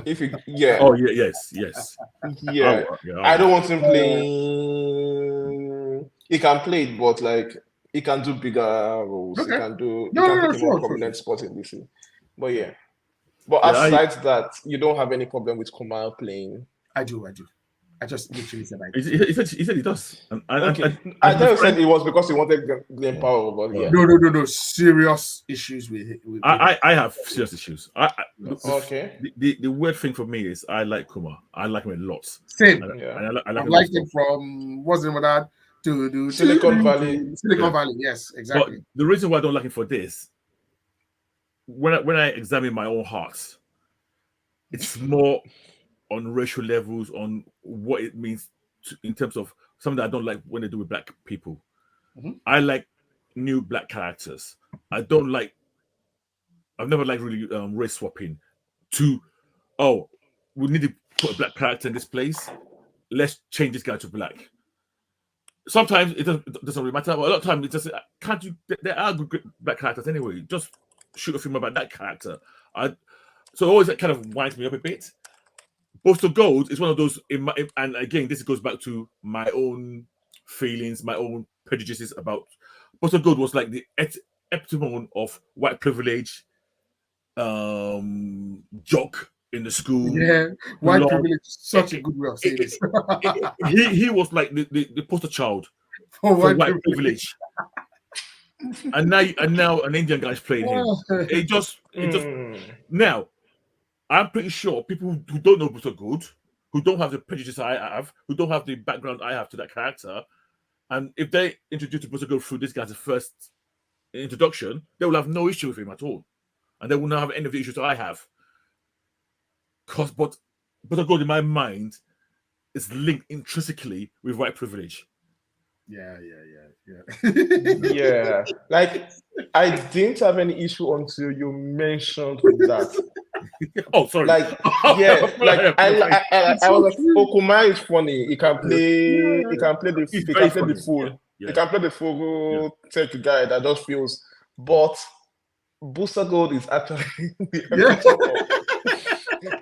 If you Oh yeah, yes. Yeah. I don't want him playing. He can play it, but like he can do bigger roles. Okay. He can take a more prominent spot in DC. But yeah. But aside that, you don't have any problem with Kumar playing. I do. I just literally said I do. He said he does. Okay. I thought you said it was because he wanted Glenn Powell, but yeah. No. Serious issues with it. I have serious issues. Okay. The weird thing for me is I like Kumar. I like him a lot. Same. And I like him from what's it with that? Silicon Valley. Silicon Valley, yes, exactly. But the reason why I don't like him for this, when I examine my own heart, it's more on racial levels, on what it means in terms of something that I don't like when they do with black people. I like new black characters. I've never liked really race swapping we need to put a black character in this place. Let's change this guy to black. Sometimes it doesn't really matter, but a lot of times it just can't you. There are good black characters anyway. Just shoot a film about that character. So always that kind of winds me up a bit. Booster Gold is one of those, and again, this goes back to my own feelings, my own prejudices about Booster Gold was like the epitome of white privilege, jock in the school. Yeah, white Lord, privilege is such a good way of saying this. he was like the poster child For for white white privilege. privilege. And now an Indian guy's playing him. It just now I'm pretty sure people who don't know Buster Good, who don't have the prejudice I have, who don't have the background I have to that character, and if they introduce Buster Good through this guy's first introduction, they will have no issue with him at all, and they will not have any of the issues I have. But Buster Good in my mind is linked intrinsically with white privilege. Yeah. Yeah, like I didn't have any issue until you mentioned that. Oh, sorry. Like, yeah, like I was like, Okuma is funny. He can play. He can play the. He's He very can play funny. the fool. Yeah. He can play the fool tech guy that just feels. But Booster Gold is actually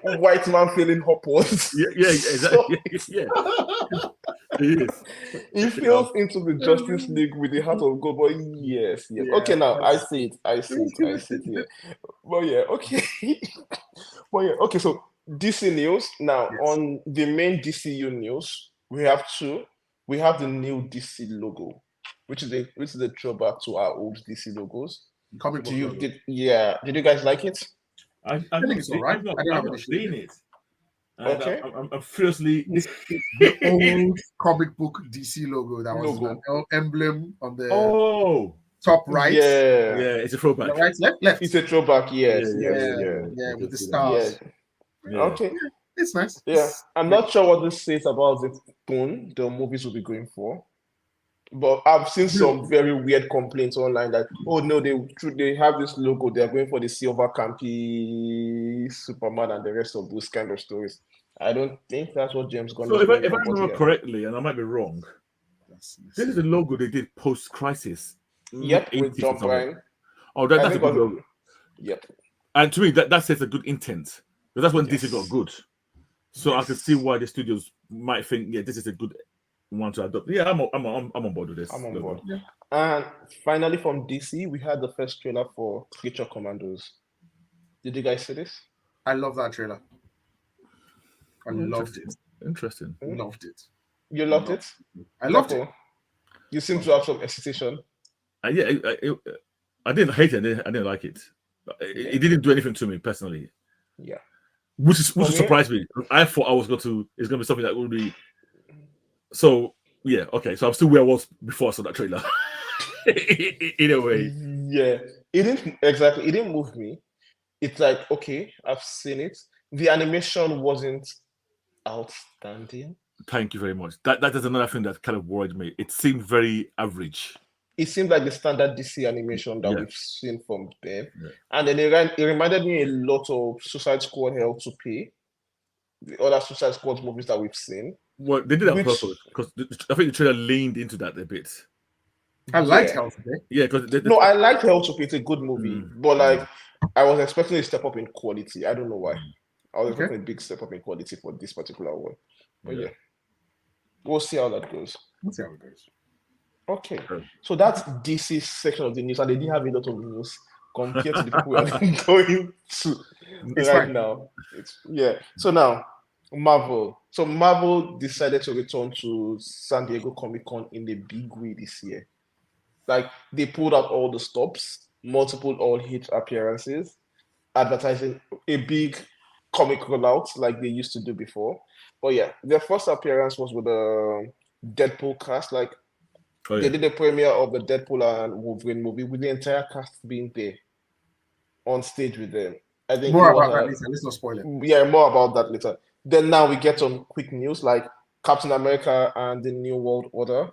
the white man feeling hoppers. Yeah, exactly. Yeah. He is. He feels into the Justice League with the heart of gold. But yes. Okay, now I see it. Yeah. Well, yeah. Okay. Well, yeah. Okay. So DC news now. Yes. On the main DCU news, we have two. We have the new DC logo, which is a throwback to our old DC logos. Comic book logo. Did you guys like it? I think it's all right. I don't have an issue with seen it. And Okay. I'm furiously. It's the old comic book DC logo that was Logo. an emblem on the top right. Yeah. It's a throwback. Right, left. It's a throwback. Yes. Yeah, with the stars. Yeah. Okay. It's nice. Yeah, I'm not sure what this says about the tone the movies will be going for, but I've seen some very weird complaints online that, oh no, they have this logo, they're going for the silver campy Superman and the rest of those kind of stories. I don't think that's what James Gunn So is if I going for, but remember yeah. correctly, and I might be wrong, this is the logo they did post-crisis. Yep, with John Bryan. Oh, that's a good logo. Yep. And to me, that says a good intent. Because that's when DC got good. So I can see why the studios might think, yeah, this is a good one to adopt. Yeah, I'm on board with this. I'm on board. Yeah. And finally, from DC, we had the first trailer for Creature Commandos. Did you guys see this? I love that trailer. I loved it. Interesting. Loved it. You loved it? I loved it. You seem to have some hesitation. Yeah, I didn't hate it. I didn't like it. It didn't do anything to me personally. Yeah. Which surprised me. I thought it's going to be something that would be. So yeah, okay. So I'm still where I was before I saw that trailer. In a way. Yeah, it didn't move me. It's like, okay, I've seen it. The animation wasn't outstanding. Thank you very much. That is another thing that kind of worried me. It seemed very average. It seemed like the standard DC animation that we've seen from them. Yeah. And then it reminded me a lot of Suicide Squad Hell to Pay, the other Suicide Squad movies that we've seen. Well, they did that on purpose because I think the trailer leaned into that a bit. I liked Hell to Pay. Yeah, because I like Hell to Pay. It's a good movie, but like I was expecting a step up in quality. I don't know why. I was expecting a big step up in quality for this particular one. But yeah, we'll see how that goes. Okay, so that's DC's section of the news, and they didn't have a lot of news compared to the people we are going to now. So now, Marvel. So Marvel decided to return to San Diego Comic-Con in a big way this year. Like, they pulled out all the stops, multiple all-hit appearances, advertising a big comic rollout like they used to do before. But yeah, their first appearance was with the Deadpool cast. Like, they did the premiere of the Deadpool and Wolverine movie with the entire cast being there on stage with them. I think more about that later. Let's not spoil it. Yeah, more about that later. Then now we get some quick news like Captain America and the New World Order.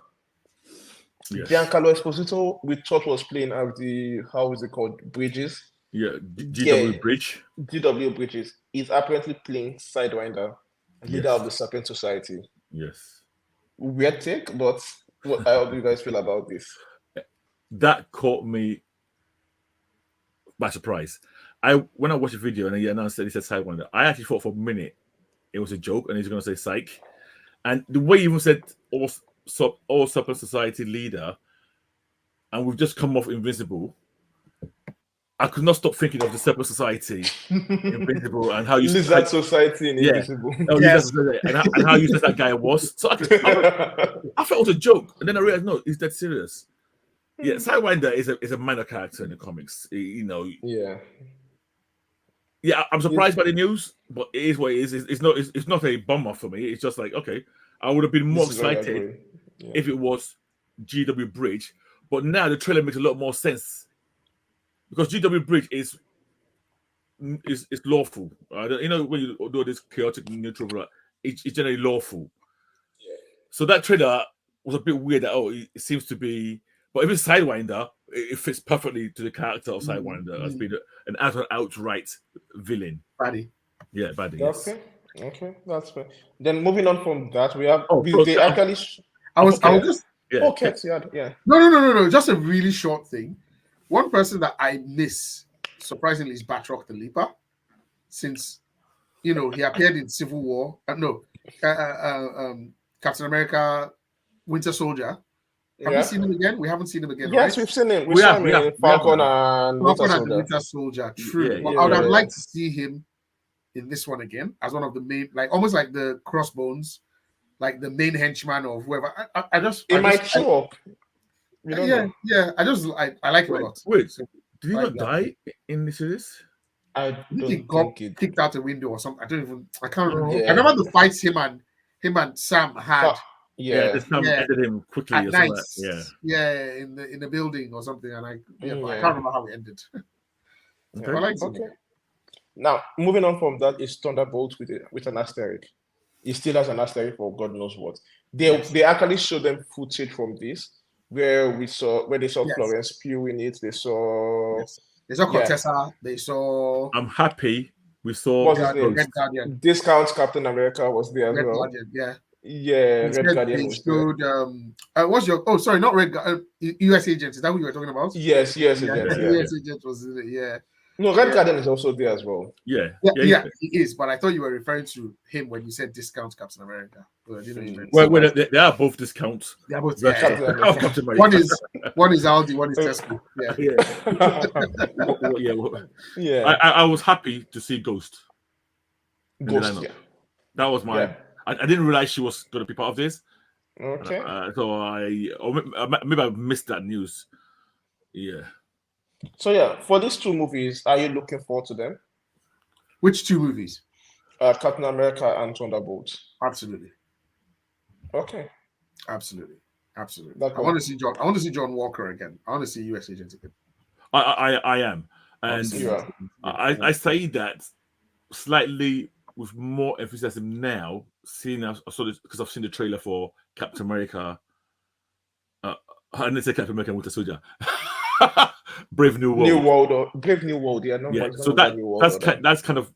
Yes. Giancarlo Esposito, we thought was playing at the, how is it called? Bridges. Yeah, GW Bridge. GW Bridges. He's apparently playing Sidewinder, leader of the Serpent Society. Yes. Weird take, but how do you guys feel about this? That caught me by surprise. When I watched the video and he announced that he said Sidewinder, I actually thought for a minute it was a joke and he's going to say Psych. And the way he even said all Serpent Society leader, and we've just come off Invincible, I could not stop thinking of the Separate Society, Invincible, and how you Lizard Society in Yeah. Invisible. Yes. and how useless that guy was. So I thought it was a joke, and then I realized no, he's dead serious. Yeah, Sidewinder is a minor character in the comics. You know. Yeah. Yeah, I'm surprised by the news, but it is what it is. It's not a bummer for me. It's just like, okay, I would have been more This is what I excited agree. Yeah. if it was GW Bridge, but now the trailer makes a lot more sense because GW Bridge is lawful. You know, when you do this chaotic neutral, it's generally lawful. Yeah. So that trailer was a bit weird. That it seems to be, but if it's Sidewinder, it fits perfectly to the character of Sidewinder as being an outright villain. Baddie. Yeah, baddie. Yes. Okay, that's fair. Then moving on from that, we have they okay. actually. I was just Okay, yeah. No. Just a really short thing. One person that I miss, surprisingly, is Batroc the Leaper, since he appeared in Civil War. Captain America, Winter Soldier. Have we seen him again? We haven't seen him again. Yes, right? we've seen him. We saw him in Falcon and Winter Soldier. True. Yeah, I would have liked to see him in this one again as one of the main, almost like the Crossbones, like the main henchman or whoever. He might show up. We don't know. Yeah. I like him a lot. Wait, did he not die in this series? I think he don't got think it. kicked out the window or something. I can't remember. Yeah. I remember the fights him and Sam had. Yeah, this time ended him quickly at or night. something. In the building or something, and I can't remember how it ended. Okay. Now, moving on from that is Thunderbolt with an asterisk. He still has an asterisk for God knows what. They actually showed them footage from this where they saw Florence Pugh in it. They saw Cortessa. They saw. I'm happy we saw what's his name? Red Guardian. Discount Captain America was there as Red well. Guardian, yeah. Yeah, Red Guardian was there. What's your? Oh, sorry, not Red Guardian. US Agent. Is that who you were talking about? Yes, US Agent. US Agent was in it. Yeah. No, Red Guardian is also there as well. Yeah, he is. But I thought you were referring to him when you said Discount Captain America. Well, they are both discounts. They are both. One is Aldi, one is Tesco. Yeah. I was happy to see Ghost. Ghost. Yeah. That was my. Yeah. I didn't realize she was going to be part of this. Okay. Maybe I missed that news. Yeah. So for these two movies, are you looking forward to them? Which two movies? Captain America and Thunderbolt. Absolutely. Okay. Absolutely. I Cool. want to see John Walker again. I want to see US Agent again. I am, and I say that slightly with more enthusiasm now, seeing I saw this because I've seen the trailer for Captain America. I didn't say Captain America and Winter Soldier. Brave New World. Brave New World. Yeah. So that's kind of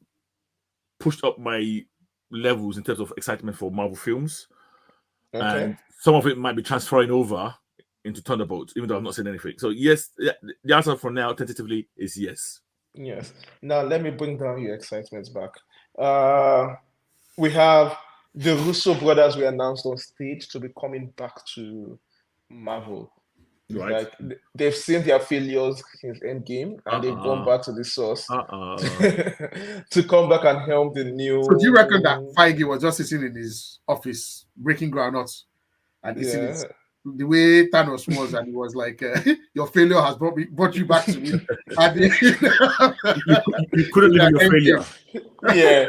pushed up my levels in terms of excitement for Marvel films. Okay. And some of it might be transferring over into Thunderbolt, even though I've not seen anything. So yes, the answer for now, tentatively, is yes. Yes. Now let me bring down your excitement back. We have the Russo brothers we announced on stage to be coming back to Marvel. Right. Like they've seen their failures since Endgame, and they've gone back to the source to come back and helm the new. So do you reckon that Feige was just sitting in his office breaking groundnuts and eating it the way Thanos was, and he was like, "Your failure has brought you back to me." And you couldn't live your failure. Yeah,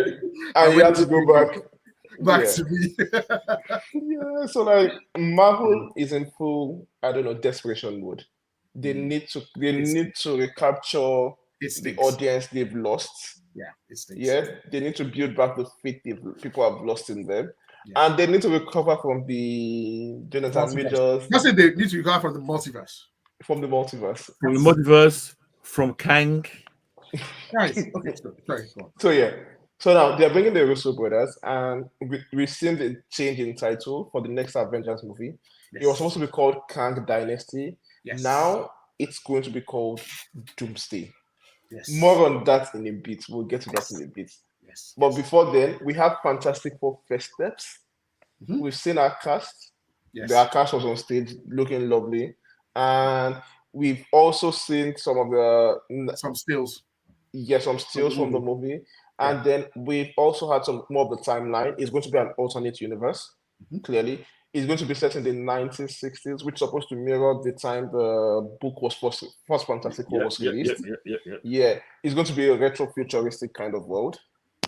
and you had to go back to me. So like Marvel is in full, desperation mode. They need to recapture the audience they've lost. They need to build back the faith people have lost in them. And they need to recover from the Jonathan Majors. That's it, they need to recover from the multiverse. From the multiverse. From Kang. Nice. Okay, sorry. So now they're bringing the Russo brothers, and we've seen the change in title for the next Avengers movie. Yes. It was supposed to be called Kang Dynasty. Yes. Now it's going to be called Doomsday. Yes. More on that in a bit. We'll get to that in a bit. Yes. But before then, we have Fantastic Four First Steps. We've seen our cast. Yes. Our cast was on stage looking lovely. And we've also seen some of the Some stills. some stills from the movie. And then we've also had some more of the timeline. It's going to be an alternate universe, clearly. It's going to be set in the 1960s, which is supposed to mirror the time the book was First Fantastic Four was released. Yeah, it's going to be a retro-futuristic kind of world.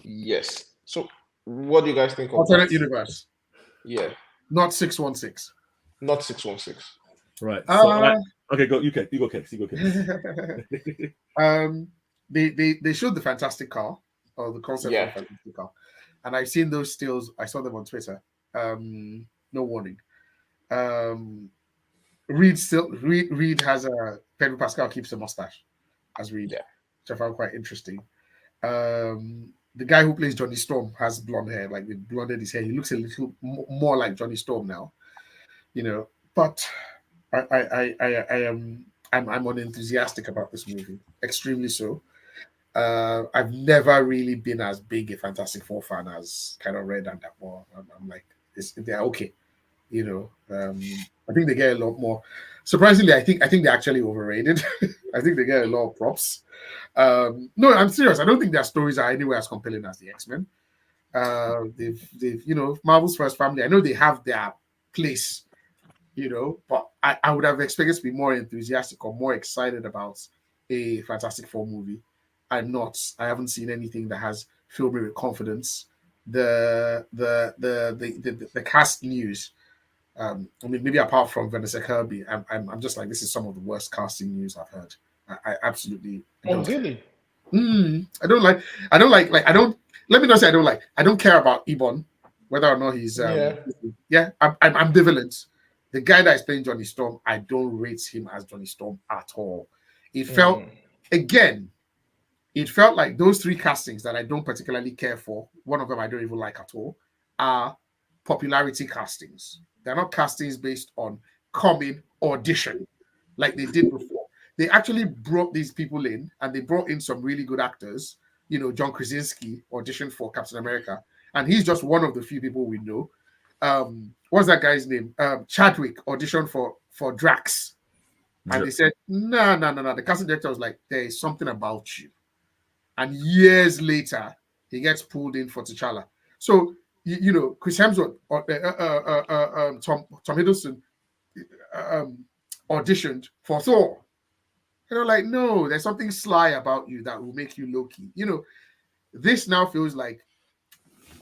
Yes. So, what do you guys think of alternate that? universe? Yeah. Not 616. Not 616. Right. So, okay, go. You go, Kex. They showed the fantastic car, or the concept of the fantastic car, and I've seen those stills. I saw them on Twitter. No warning. Reed has a Pedro Pascal keeps a mustache as Reed, which I found quite interesting. The guy who plays Johnny Storm has blonde hair, like they blonded his hair. He looks a little more like Johnny Storm now, But I'm unenthusiastic about this movie, extremely so. I've never really been as big a Fantastic Four fan as kind of Red and that more. I'm like, they're okay, I think they get a lot more. Surprisingly, I think they're actually overrated. I think they get a lot of props. No, I'm serious. I don't think their stories are anywhere as compelling as the X-Men. They've Marvel's first family. I know they have their place, but I would have expected to be more enthusiastic or more excited about a Fantastic Four movie. I'm not. I haven't seen anything that has filled me with confidence. The cast news. Maybe apart from Vanessa Kirby, I'm just like, this is some of the worst casting news I've heard. I absolutely don't. Really? I don't like. Let me not say I don't like. I don't care about Ebon, whether or not he's. I'm ambivalent. The guy that is playing Johnny Storm, I don't rate him as Johnny Storm at all. It felt like those three castings that I don't particularly care for. One of them I don't even like at all. Are popularity castings. They're not castings based on coming audition like they did before. They actually brought these people in, and they brought in some really good actors. John Krasinski auditioned for Captain America, and he's just one of the few people we know. What's that guy's name? Chadwick auditioned for Drax, and they said, no. The casting director was like, there is something about you. And years later, he gets pulled in for T'Challa. So, Chris Hemsworth, Tom Hiddleston auditioned for Thor. They're like, no, there's something sly about you that will make you low-key. This now feels like,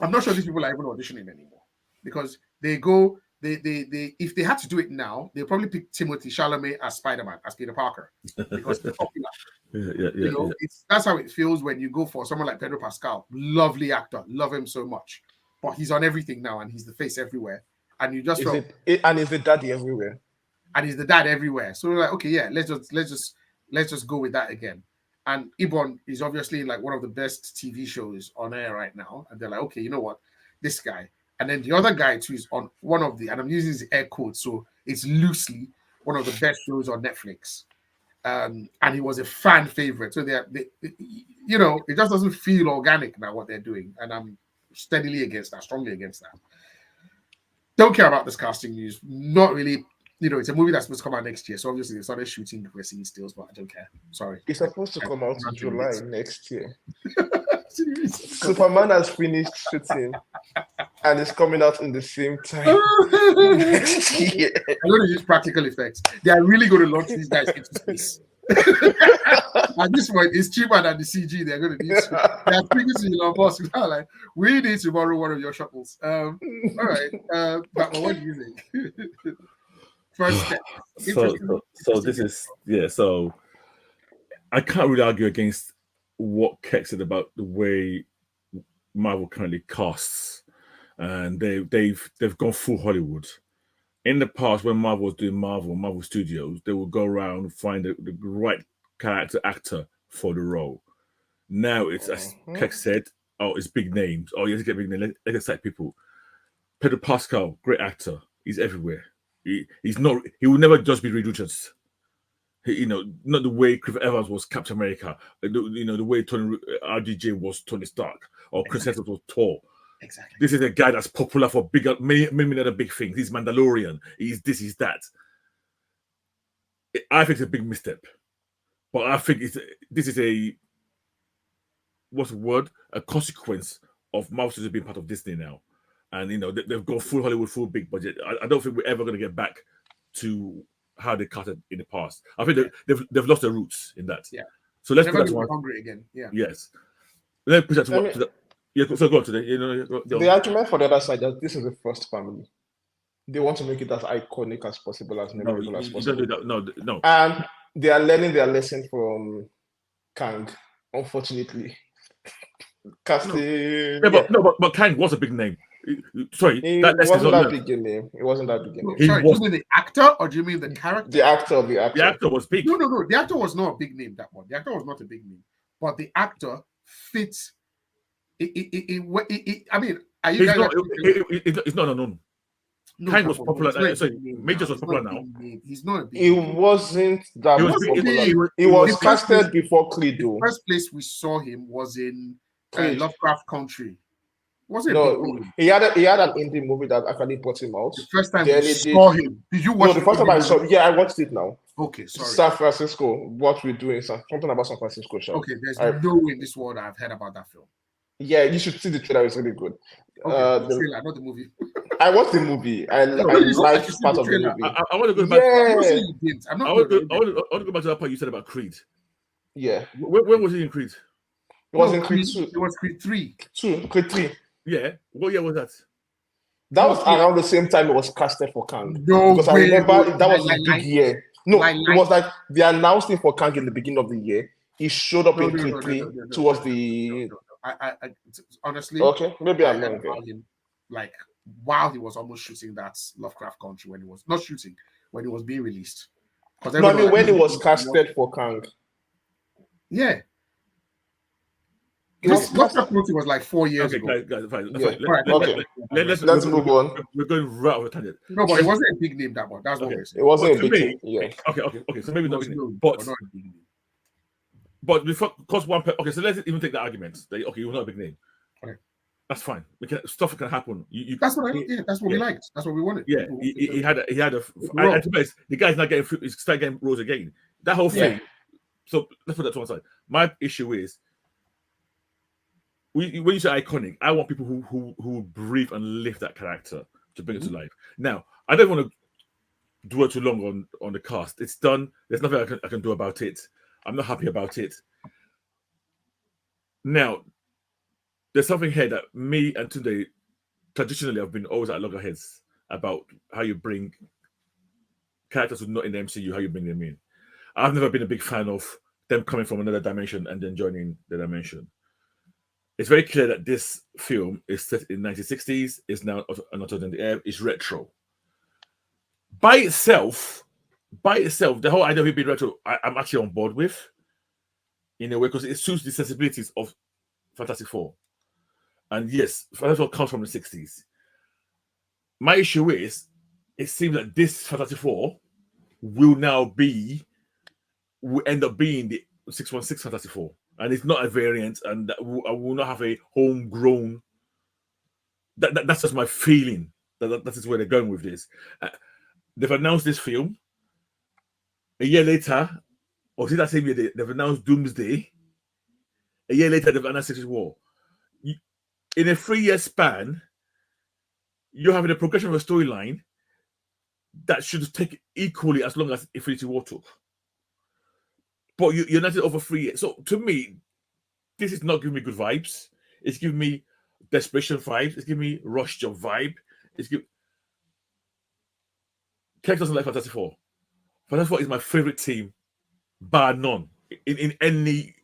I'm not sure these people are even auditioning anymore, because they if they had to do it now, they'll probably pick Timothée Chalamet as Spider-Man, as Peter Parker, because he's popular. That's how it feels when you go for someone like Pedro Pascal. Lovely actor, love him so much, but he's on everything now, and he's the face everywhere, and you just and he's the daddy everywhere, and he's the dad everywhere. So we're like, okay, yeah, let's just go with that again. And Ibon is obviously like one of the best TV shows on air right now, and they're like, okay, you know what, this guy, and then the other guy too is on one of the, and I'm using his air quotes, so it's loosely one of the best shows on Netflix. And he was a fan favorite. So it just doesn't feel organic now what they're doing. And I'm strongly against that. Don't care about this casting news. Not really. It's a movie that's supposed to come out next year. So obviously they started shooting the scene stills, but I don't care. Sorry. It's supposed to come out in July next year. Superman has finished shooting and it's coming out in the same time next year. I'm going to use practical effects. They are really going to launch these guys into space. At this point, it's cheaper than the CG they're going to need. They are speaking to Elon Musk now, like, we need to borrow one of your shuttles. All right. But what do you think? First step. So this is, so I can't really argue against what Kex said about the way Marvel currently casts, and they've gone full Hollywood. In the past, when Marvel was doing Marvel Studios, they would go around and find the right character actor for the role. Now it's, as Kex said, it's big names. You have to get big names. Let's excite people. Pedro Pascal, great actor. He's everywhere. He's not. He will never just be Reed Richards. Not the way Cliff Evans was Captain America. The way Tony RDJ was Tony Stark, or Chris Hemsworth was Thor. Exactly. This is a guy that's popular for many other big things. He's Mandalorian. He's this. He's that. I think it's a big misstep. But I think this is what's the word? A consequence of Marvel Studios being part of Disney now. And, they've gone full Hollywood, full big budget. I don't think we're ever going to get back to how they cut it in the past. I think they've lost their roots in that. Yeah. So let's Never put that gonna to be one. hungry again. Yeah. Yes. Let's put that to the. Yeah, so go on today. The argument for the other side that this is the first family. They want to make it as iconic as possible, as memorable as you possible. don't do that. No. And they are learning their lesson from Kang, unfortunately. Casting. But Kang was a big name. Sorry, It that wasn't that big a name. It wasn't that big a name. Sorry, do you mean the actor or do you mean the character? The actor. The actor was big. No. The actor was not a big name, that one. The actor was not a big name. But the actor fits. I mean, are you guys... It's not unknown. No, Kang was popular. Majors was popular now. He's not a big It name. wasn't that popular. He was casted before Creed. The first place we saw him was in Lovecraft Country. Was it? No, he had an indie movie that actually brought him out. The first time we saw him. Did you watch? No, the first time I saw. Yeah, I watched it now. Okay, sorry. San Francisco. What we doing? Something about San Francisco. Show. Okay, there's no way in this world I've heard about that film. Yeah, you should see the trailer. It's really good. Okay, the trailer, not the movie. I watched the movie. I liked part of the movie. I want to go back. Yeah. I want to go back to that part you said about Creed. Yeah. When was he in Creed? It was in Creed 2. It was Creed 3. Creed 3. Yeah. What year was that? That was around the same time it was casted for Kang. No, because I remember that was a big year. No, it was like they announced it for Kang in the beginning of the year. He showed up in Creed 3 towards the. I honestly. Okay, maybe I'm wrong. Like while he was almost shooting that Lovecraft Country, when he was not shooting, when it was being released. No, I mean when it was casted for Kang. Yeah. Lovecraft Country was like 4 years ago. Guys, fine. Let's move on. We're going right over tangent. No, but it wasn't a big name, that one. That's what we're saying. It wasn't a big name. Yeah. Okay. So maybe not big name. But not a big name. But before, because okay, so let's even take that argument. That, okay, you're not a big name. Okay. That's fine. Stuff can happen. That's what we liked. That's what we wanted. Yeah, he had a. The guy's not getting. He's starting getting roles again. That whole thing. So let's put that to one side. My issue is, when you say iconic, I want people who breathe and live that character to bring it to life. Now, I don't want to dwell too long on the cast. It's done. There's nothing I can do about it. I'm not happy about it. Now, there's something here that me and Tunde traditionally have been always at loggerheads about how you bring characters who are not in the MCU, how you bring them in. I've never been a big fan of them coming from another dimension and then joining the dimension. It's very clear that this film is set in 1960s, is now not in the air, is retro. By itself, the whole idea of it being retro, I'm actually on board with, in a way, because it suits the sensibilities of Fantastic Four. And yes, Fantastic Four comes from the 60s. My issue is, it seems that this Fantastic Four will end up being the 616 Fantastic Four. And it's not a variant, and I will not have a homegrown. That's just my feeling. That is where they're going with this. They've announced this film. A year later, or that same year, they've announced Doomsday. A year later, they've announced Civil War. In a 3-year span, you're having a progression of a storyline that should take equally as long as Infinity War took. But you're not over 3 years. So to me, this is not giving me good vibes. It's giving me desperation vibes. It's giving me rush job vibe. Keck doesn't like Fantastic Four. Fantastic Four is my favorite team, bar none. In any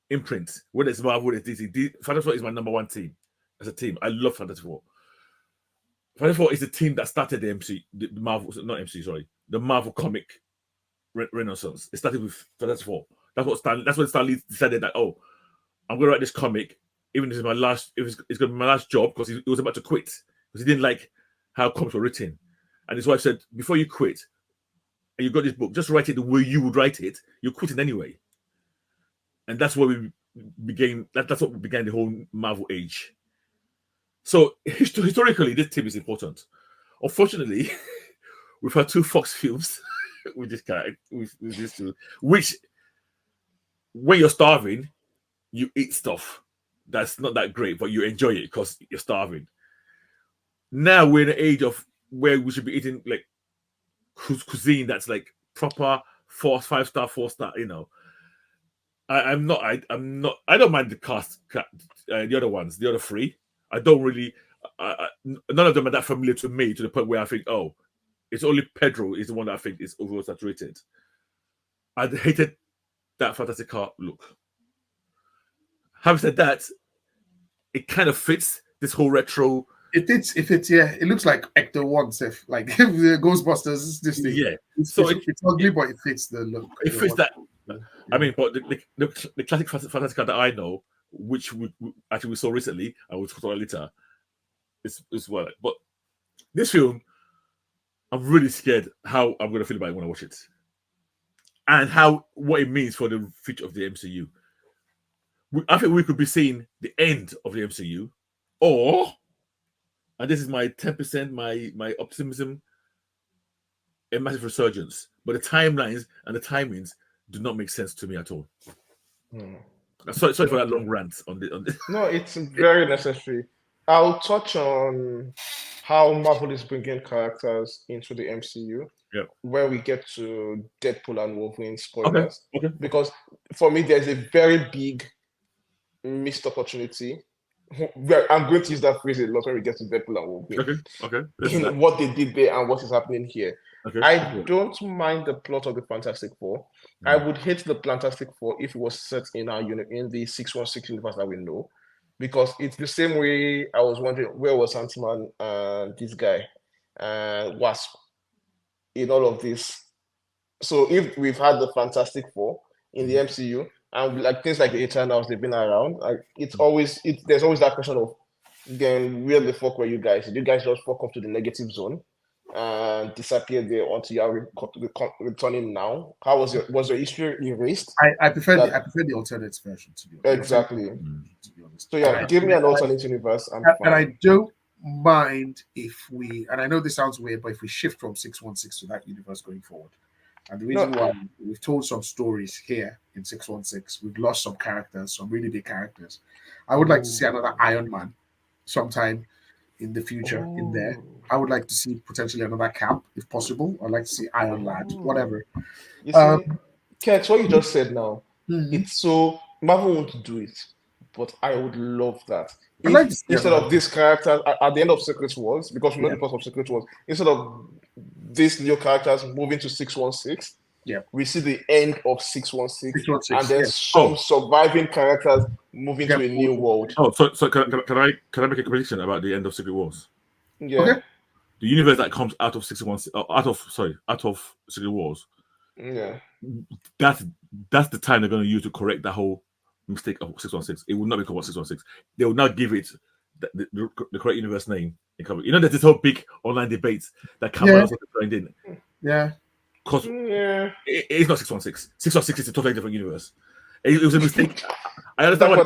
imprint, whether it's Marvel, whether it's DC, Fantastic Four is my number one team as a team. I love Fantastic Four. Fantastic Four is the team that started the Marvel comic renaissance. It started with Fantastic Four. That's when Stan Lee decided that, I'm going to write this comic, even if it's going to be my last job, because he was about to quit because he didn't like how comics were written. And his wife said, before you quit and you got this book, just write it the way you would write it. You're quitting anyway. And that's where we began. That's what began the whole Marvel age. So historically, this team is important. Unfortunately, we've had 2 Fox films with this guy, with these two, which when you're starving, you eat stuff that's not that great, but you enjoy it because you're starving. Now we're in an age of where we should be eating like cuisine that's like proper 4, 5-star, 4-star. You know, I'm not. I don't mind the cast, the other ones, the other 3. I don't really. None of them are that familiar to me to the point where I think, oh, it's only Pedro is the one that I think is oversaturated. I hated that Fantastic Car look. Having said that, it kind of fits this whole retro. It fits, yeah. It looks like Ecto 1 stuff, like the Ghostbusters, this thing. Yeah. It's ugly, but it fits the look. It fits that. I mean, but the classic Fantastic Car that I know, which we saw recently, I will talk about later, is well. But this film, I'm really scared how I'm going to feel about it when I watch it, and what it means for the future of the MCU. I think we could be seeing the end of the MCU, or, and this is my 10%, my optimism, a massive resurgence. But the timelines and the timings do not make sense to me at all. Sorry for that long rant on this. No, it's very necessary. I'll touch on how Marvel is bringing characters into the MCU. Yeah. Where we get to Deadpool and Wolverine spoilers. Okay. Because for me, there's a very big missed opportunity. I'm going to use that phrase a lot when we get to Deadpool and Wolverine. Okay. In what they did there and what is happening here. Okay. I don't mind the plot of the Fantastic Four. I would hate the Fantastic Four if it was set in our in the 616 universe that we know, because it's the same way I was wondering where was Ant-Man and this guy Wasp in all of this. So if we've had the Fantastic Four in the MCU and like things like the Eternals, they've been around, there's always that question of, then where the fuck were you guys? Did you guys just fuck up to the negative zone and disappear there until you are returning now? How was your history erased? I prefer the alternate version, to be honest. Exactly. To be honest. So yeah, give me an alternate universe. And I don't mind if we, and I know this sounds weird, but if we shift from 616 to that universe going forward. And the reason why we've told some stories here in 616, we've lost some characters, some really big characters. I would like to see another Iron Man sometime in the future in there. I would like to see potentially another Cap, if possible. I'd like to see Iron Lad, whatever. You see, Kex, what you just said now, it's so Marvel won't do it, but I would love that. Instead of these characters at the end of Secret Wars, because we know the plot of Secret Wars, instead of these new characters moving to 616, we see the end of 616 and then some surviving characters moving to a new world. Oh, so can I make a prediction about the end of Secret Wars? Yeah. Okay. The universe that comes out of out of Secret Wars. Yeah. That's the time they're going to use to correct that whole mistake of 616. It will not be called 616. They will not give it the correct universe name. You know, there's this whole big online debate that Cameron joined in. Yeah. Because it's not 616. 616 is a totally different universe. It was a mistake. I understand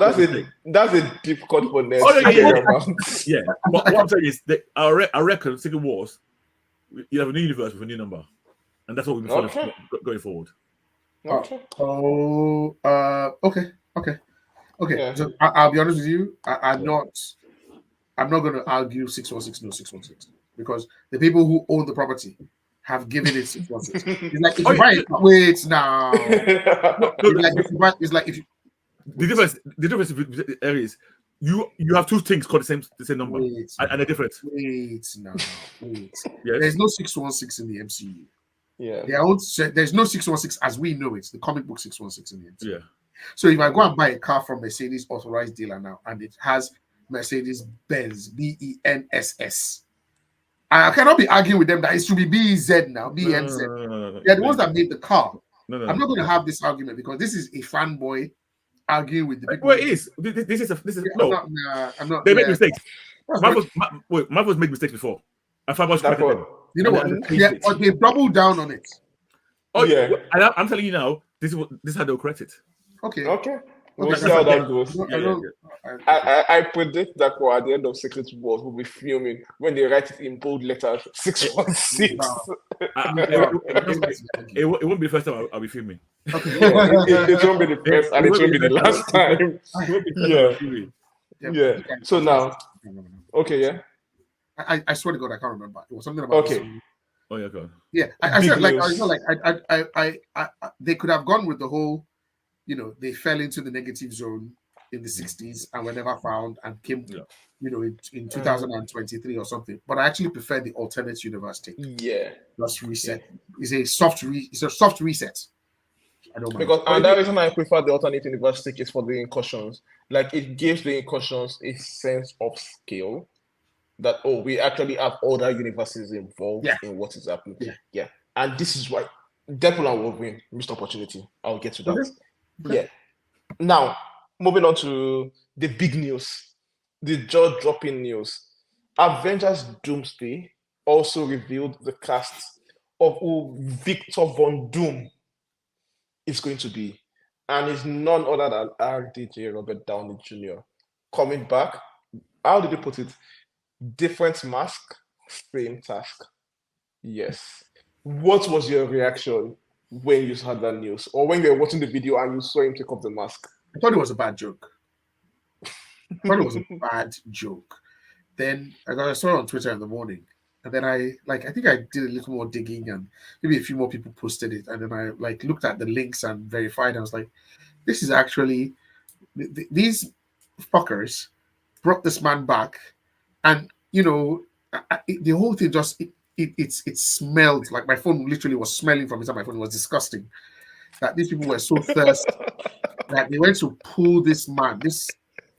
that's a difficult for nerds. Yeah. But what I'm saying is that I reckon Secret Wars, you have a new universe with a new number. And that's what we've been following going forward. Okay. Yeah. So I'll be honest with you. I'm not going to argue 616 no 616 because the people who own the property have given it 616. It's like if you buy it, wait now. It's like if you. The difference is you have two things called the same number and they're different. Wait. Yes. There's no 616 in the MCU. Yeah. There's no 616 as we know it, the comic book 616 in the MCU. Yeah. So if I go and buy a car from Mercedes authorized dealer now and it has Mercedes Benz BENSS, I cannot be arguing with them that it should be BEZ now, BNZ. No. They're the ones that made the car. No. I'm not going to have this argument because this is a fanboy arguing with the people. Well, it is. This is no. I'm not. They make mistakes. Marvel's made mistakes before. And fanboys corrected them. You know what? But they've doubled down on it. Oh yeah. And I'm telling you now, this is how they'll correct it. Okay. We'll see how that goes. Yeah. I predict that at the end of Secret Wars, we'll be filming when they write it in bold letters 616. It won't be the first time I'll be filming. Okay. It won't be the first, and it won't be the last time. It won't be the first time Yeah. I'll be filming. Yeah. So now, okay, yeah. I swear to God, I can't remember. It was something about. Okay. Oh yeah, go on. Yeah, I Big said like news. I they could have gone with the whole, they fell into the negative zone in the 60s and were never found and came, in 2023 or something. But I actually prefer the alternate universe take. Yeah. Just reset. It's a soft reset. I don't mind. Because and that reason I prefer the alternate universe take is for the incursions. Like it gives the incursions a sense of scale that we actually have other universes involved in what is happening. Yeah. And this is why Deadpool and Wolverine missed opportunity. I'll get to that. Okay. Yeah. Now, moving on to the big news, the jaw-dropping news. Avengers Doomsday also revealed the cast of who Victor Von Doom is going to be. And it's none other than RDJ, Robert Downey Jr. coming back. How did you put it? Different mask, same task. Yes. What was your reaction when you heard that news, or when you were watching the video and you saw him take off the mask? I thought it was a bad joke. Then I saw it on Twitter in the morning, and then I think I did a little more digging, and maybe a few more people posted it, and then I looked at the links and verified. And I was like, this is actually these fuckers brought this man back, and the whole thing just it smelled like my phone literally was smelling from inside my phone. It was disgusting that these people were so thirsty that they went to pull this man, this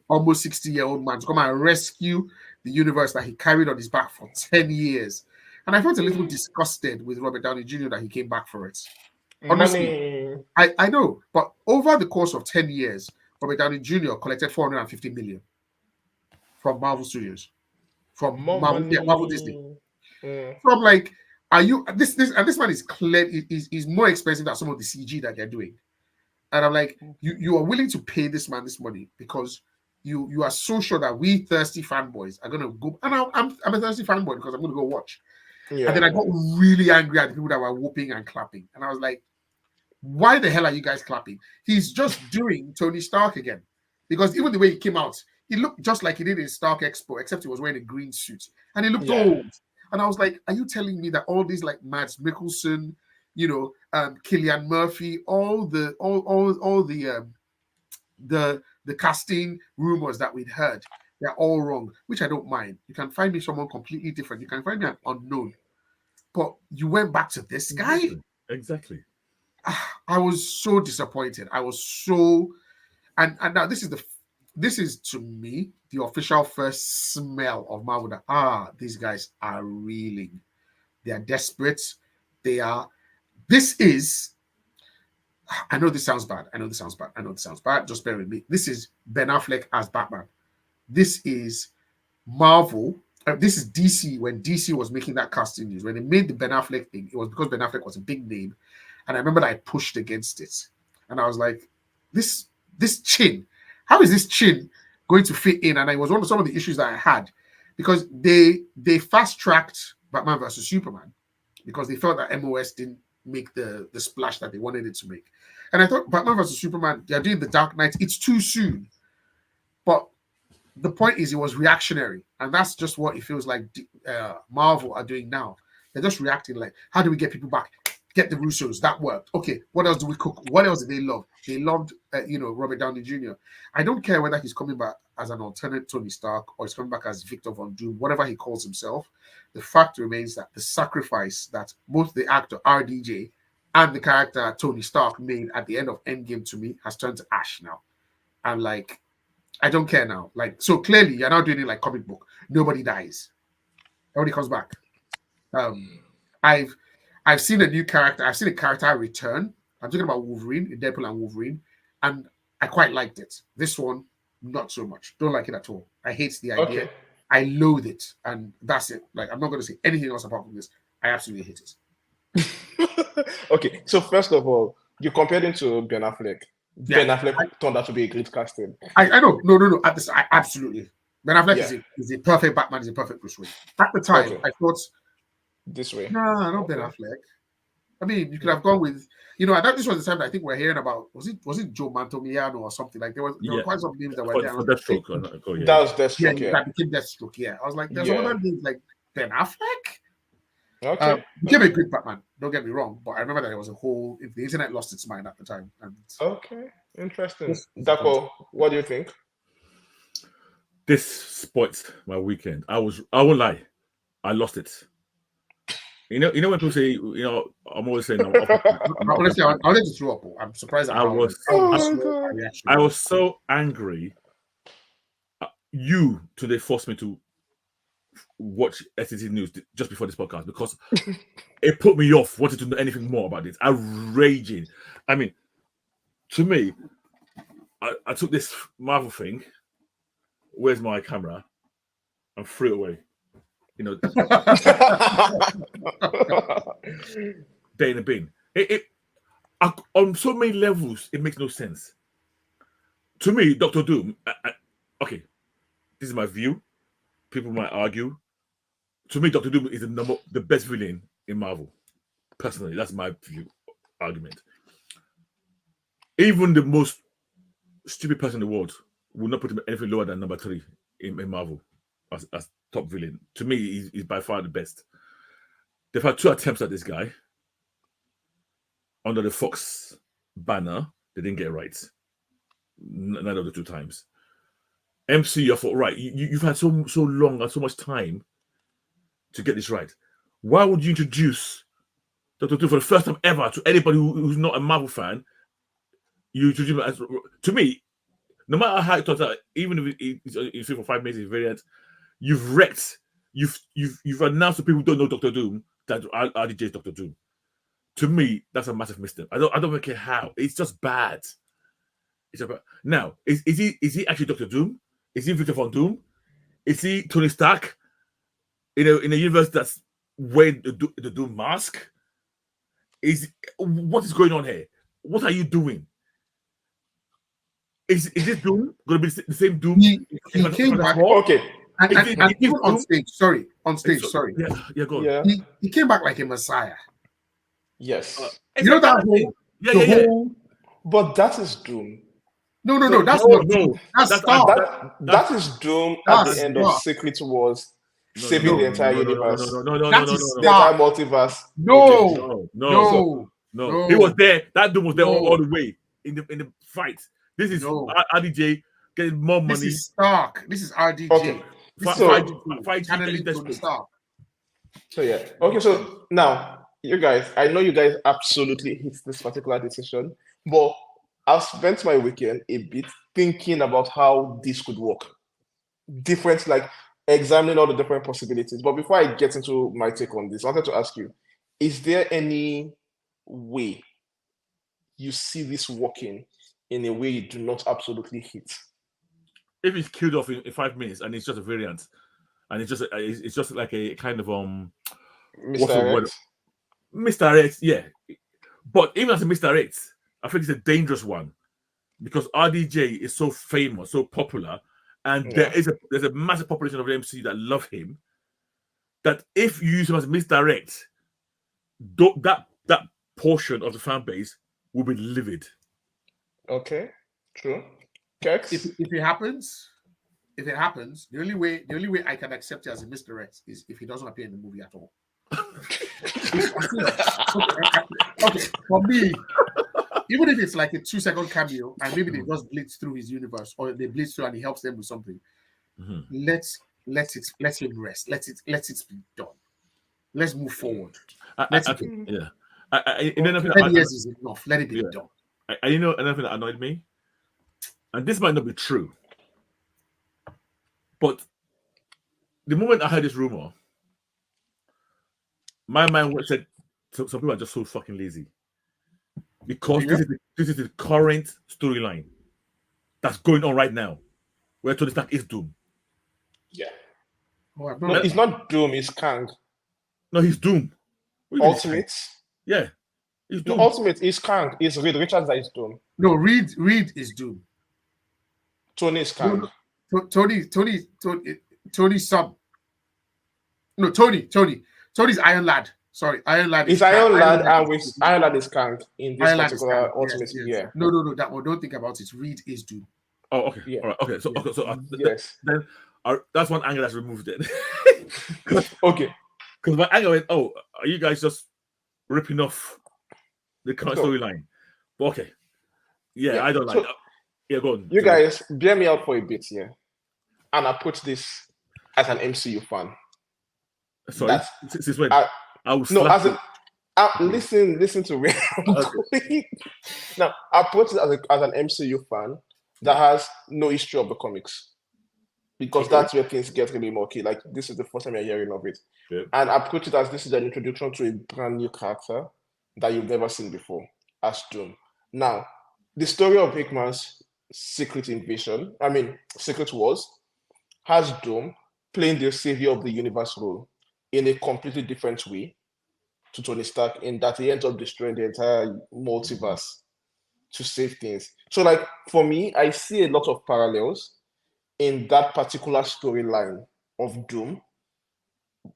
almost 60-year-old man, to come and rescue the universe that he carried on his back for 10 years. And I felt a little disgusted with Robert Downey Jr. that he came back for it. Honestly, I know, but over the course of 10 years, Robert Downey Jr. collected $450 million from Marvel Studios, from Marvel Disney. So I'm like, are you this and this man is clear is more expensive than some of the CG that they're doing. And I'm like, you are willing to pay this man this money because you are so sure that we thirsty fanboys are gonna go. And I'm a thirsty fanboy because I'm gonna go watch. Yeah. And then I got really angry at the people that were whooping and clapping. And I was like, why the hell are you guys clapping? He's just doing Tony Stark again. Because even the way he came out, he looked just like he did in Stark Expo, except he was wearing a green suit. And he looked old. And I was like, are you telling me that all these like Mads Mikkelsen, Cillian Murphy, all the casting rumors that we'd heard, they're all wrong, which I don't mind. You can find me someone completely different. You can find me an unknown. But you went back to this guy? Exactly. I was so disappointed. I was so... And now this is to me the official first smell of Marvel that these guys are reeling. They are desperate. This is, I know this sounds bad. Just bear with me. This is Ben Affleck as Batman. This is Marvel. This is DC. When DC was making that casting news, when they made the Ben Affleck thing, it was because Ben Affleck was a big name. And I remember that I pushed against it. And I was like, this chin, how is this chin going to fit in? And it was one of some of the issues that I had, because they fast-tracked Batman versus Superman because they felt that MOS didn't make the splash that they wanted it to make. And I thought Batman versus Superman, they're doing the Dark Knight, it's too soon. But the point is, it was reactionary. And that's just what it feels like Marvel are doing now. They're just reacting like, how do we get people back? Get the Russos, that worked. Okay, what else do we cook? What else did they love? They loved, Robert Downey Jr. I don't care whether he's coming back as an alternate Tony Stark or he's coming back as Victor Von Doom, whatever he calls himself. The fact remains that the sacrifice that both the actor RDJ and the character Tony Stark made at the end of Endgame to me has turned to ash now. And like, I don't care now. Like, so clearly you're now doing it like comic book. Nobody dies. Nobody comes back. I've seen a new character. I've seen a character return. I'm talking about Wolverine, Deadpool and Wolverine, and I quite liked it. This one, not so much. Don't like it at all. I hate the idea. Okay. I loathe it, and that's it. Like, I'm not going to say anything else apart from this. I absolutely hate it. Okay, so first of all, you compared him to Ben Affleck. Yeah, Ben Affleck turned out to be a great casting. I know. No. Absolutely. Ben Affleck is a perfect Batman. Is a perfect Bruce Wayne. At the time, I thought this way? No, not Ben Affleck. I mean, you could have gone with, I thought this was the time that I think we're hearing about. Was it Joe Manganiello or something? Like there were quite some names that were there. For Deathstroke. That was Deathstroke. Yeah, Yeah, that became Deathstroke. Yeah, I was like, there's other names like Ben Affleck. Okay. Became a good Batman. Don't get me wrong, but I remember that there was a whole. The internet lost its mind at the time. And Okay. Interesting. Dapo, what do you think? This spoilt my weekend. I won't lie, I lost it. You know when people say, I'm always saying, honestly, I wanted to throw up. I'm surprised. I was so angry. Today forced me to watch Sdcc news just before this podcast because it put me off wanting to know anything more about this. I'm raging. I mean, to me, I took this Marvel thing. Where's my camera? And threw it away. Day in the bin. On so many levels, it makes no sense. To me, Doctor Doom. Okay, this is my view. People might argue. To me, Doctor Doom is the best villain in Marvel. Personally, that's my view argument. Even the most stupid person in the world would not put him anything lower than number 3 in Marvel as top villain. To me, he's by far the best. They've had 2 attempts at this guy under the Fox banner. They didn't get it right. None of the 2 times. MC, I thought, right, you've had so long and so much time to get this right. Why would you introduce Dr. Doom for the first time ever to anybody who's not a Marvel fan? You introduce him as, to me, no matter how it turns out, even if it's for 5 minutes, it's variant, you've wrecked. You've announced to people who don't know Dr. Doom that RDJ is Dr. Doom. To me, that's a massive mistake. I don't care how. It's just bad. It's about now. Is he actually Dr. Doom? Is he Victor Von Doom? Is he Tony Stark? In a universe that's wearing the Doom mask? What is going on here? What are you doing? Is this Doom going to be the same Doom? He came back. Okay. And on stage. Sorry. Yeah, go on. Yeah. He came back like a messiah. Yes. You know that whole... Yeah. But that is Doom. No. That's not Doom. That's Stark. That is Doom at the end of Secret Wars, saving the entire universe. No. The entire multiverse. No. He was there. That Doom was there all the way in the fight. This is RDJ getting more money. This is Stark. This is RDJ. Okay. So yeah. Okay, so now you guys, I know you guys absolutely hate this particular decision, but I've spent my weekend a bit thinking about how this could work. Different, like examining all the different possibilities. But before I get into my take on this, I wanted to ask you, is there any way you see this working in a way you do not absolutely hate? If it's killed off in 5 minutes and it's just a variant, and it's just like a kind of Mr. X, yeah. But even as a Mr. X, I think it's a dangerous one because RDJ is so famous, so popular, and there's a massive population of the MCU that love him. That if you use him as a misdirect, that portion of the fan base will be livid. Okay, true. Kex? If it happens, the only way I can accept it as a misdirect is if he doesn't appear in the movie at all. Okay, for me, even if it's like a 2-second cameo and maybe they just blitz through his universe or they blitz through and he helps them with something, let him rest. Let it be done. Let's move forward. 10 years is enough. Let it be done. You know another thing that annoyed me, and this might not be true, but the moment I heard this rumor, my mind said some people are just so fucking lazy because this is the current storyline that's going on right now, where Tony Stark is Doom. Yeah. No, he's not Doom. He's Kang. No, he's Doom. Ultimate. Yeah. He's Doom. No, Ultimate is Kang. It's Reed Richards that is Doom. No, Reed is Doom. Tony is Kang. Tony sub. No, Tony. Tony's Iron Lad. Sorry, Iron Lad. It's Iron Lad, and with Iron Lad is Kang in this Iron Lad is particular Kang. Ultimate. Yes. Yeah. No, that one. Don't think about it. Reed is Doom. Oh, okay. Yeah. All right. Okay. So, Yes. Then that's one angle that's removed. Then. Okay. Because my angle went, oh, are you guys just ripping off the current storyline? But okay. Yeah, I don't like that. Yeah, go on. You guys, bear me out for a bit here. And approach this as an MCU fan. Sorry, since when? Listen to me. Now, approach it as an MCU fan that has no history of the comics. Because that's where things get really murky. Like, this is the first time you're hearing of it. Yeah. And approach it as this is an introduction to a brand new character that you've never seen before, as Doom. Now, the story of Hickman's Secret Wars, has Doom playing the savior of the universe role in a completely different way to Tony Stark, in that he ends up destroying the entire multiverse to save things. So, like, for me, I see a lot of parallels in that particular storyline of Doom,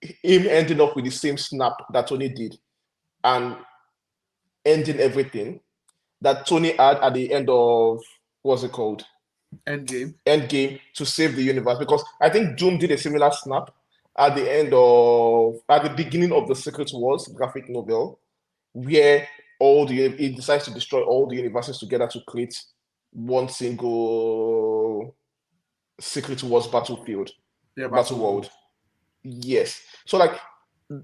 him ending up with the same snap that Tony did and ending everything that Tony had at the end of, what's it called? Endgame to save the universe. Because I think Doom did a similar snap at the beginning of the Secret Wars graphic novel, where he decides to destroy all the universes together to create one single Secret Wars battlefield. Battle world. Yes. So, like,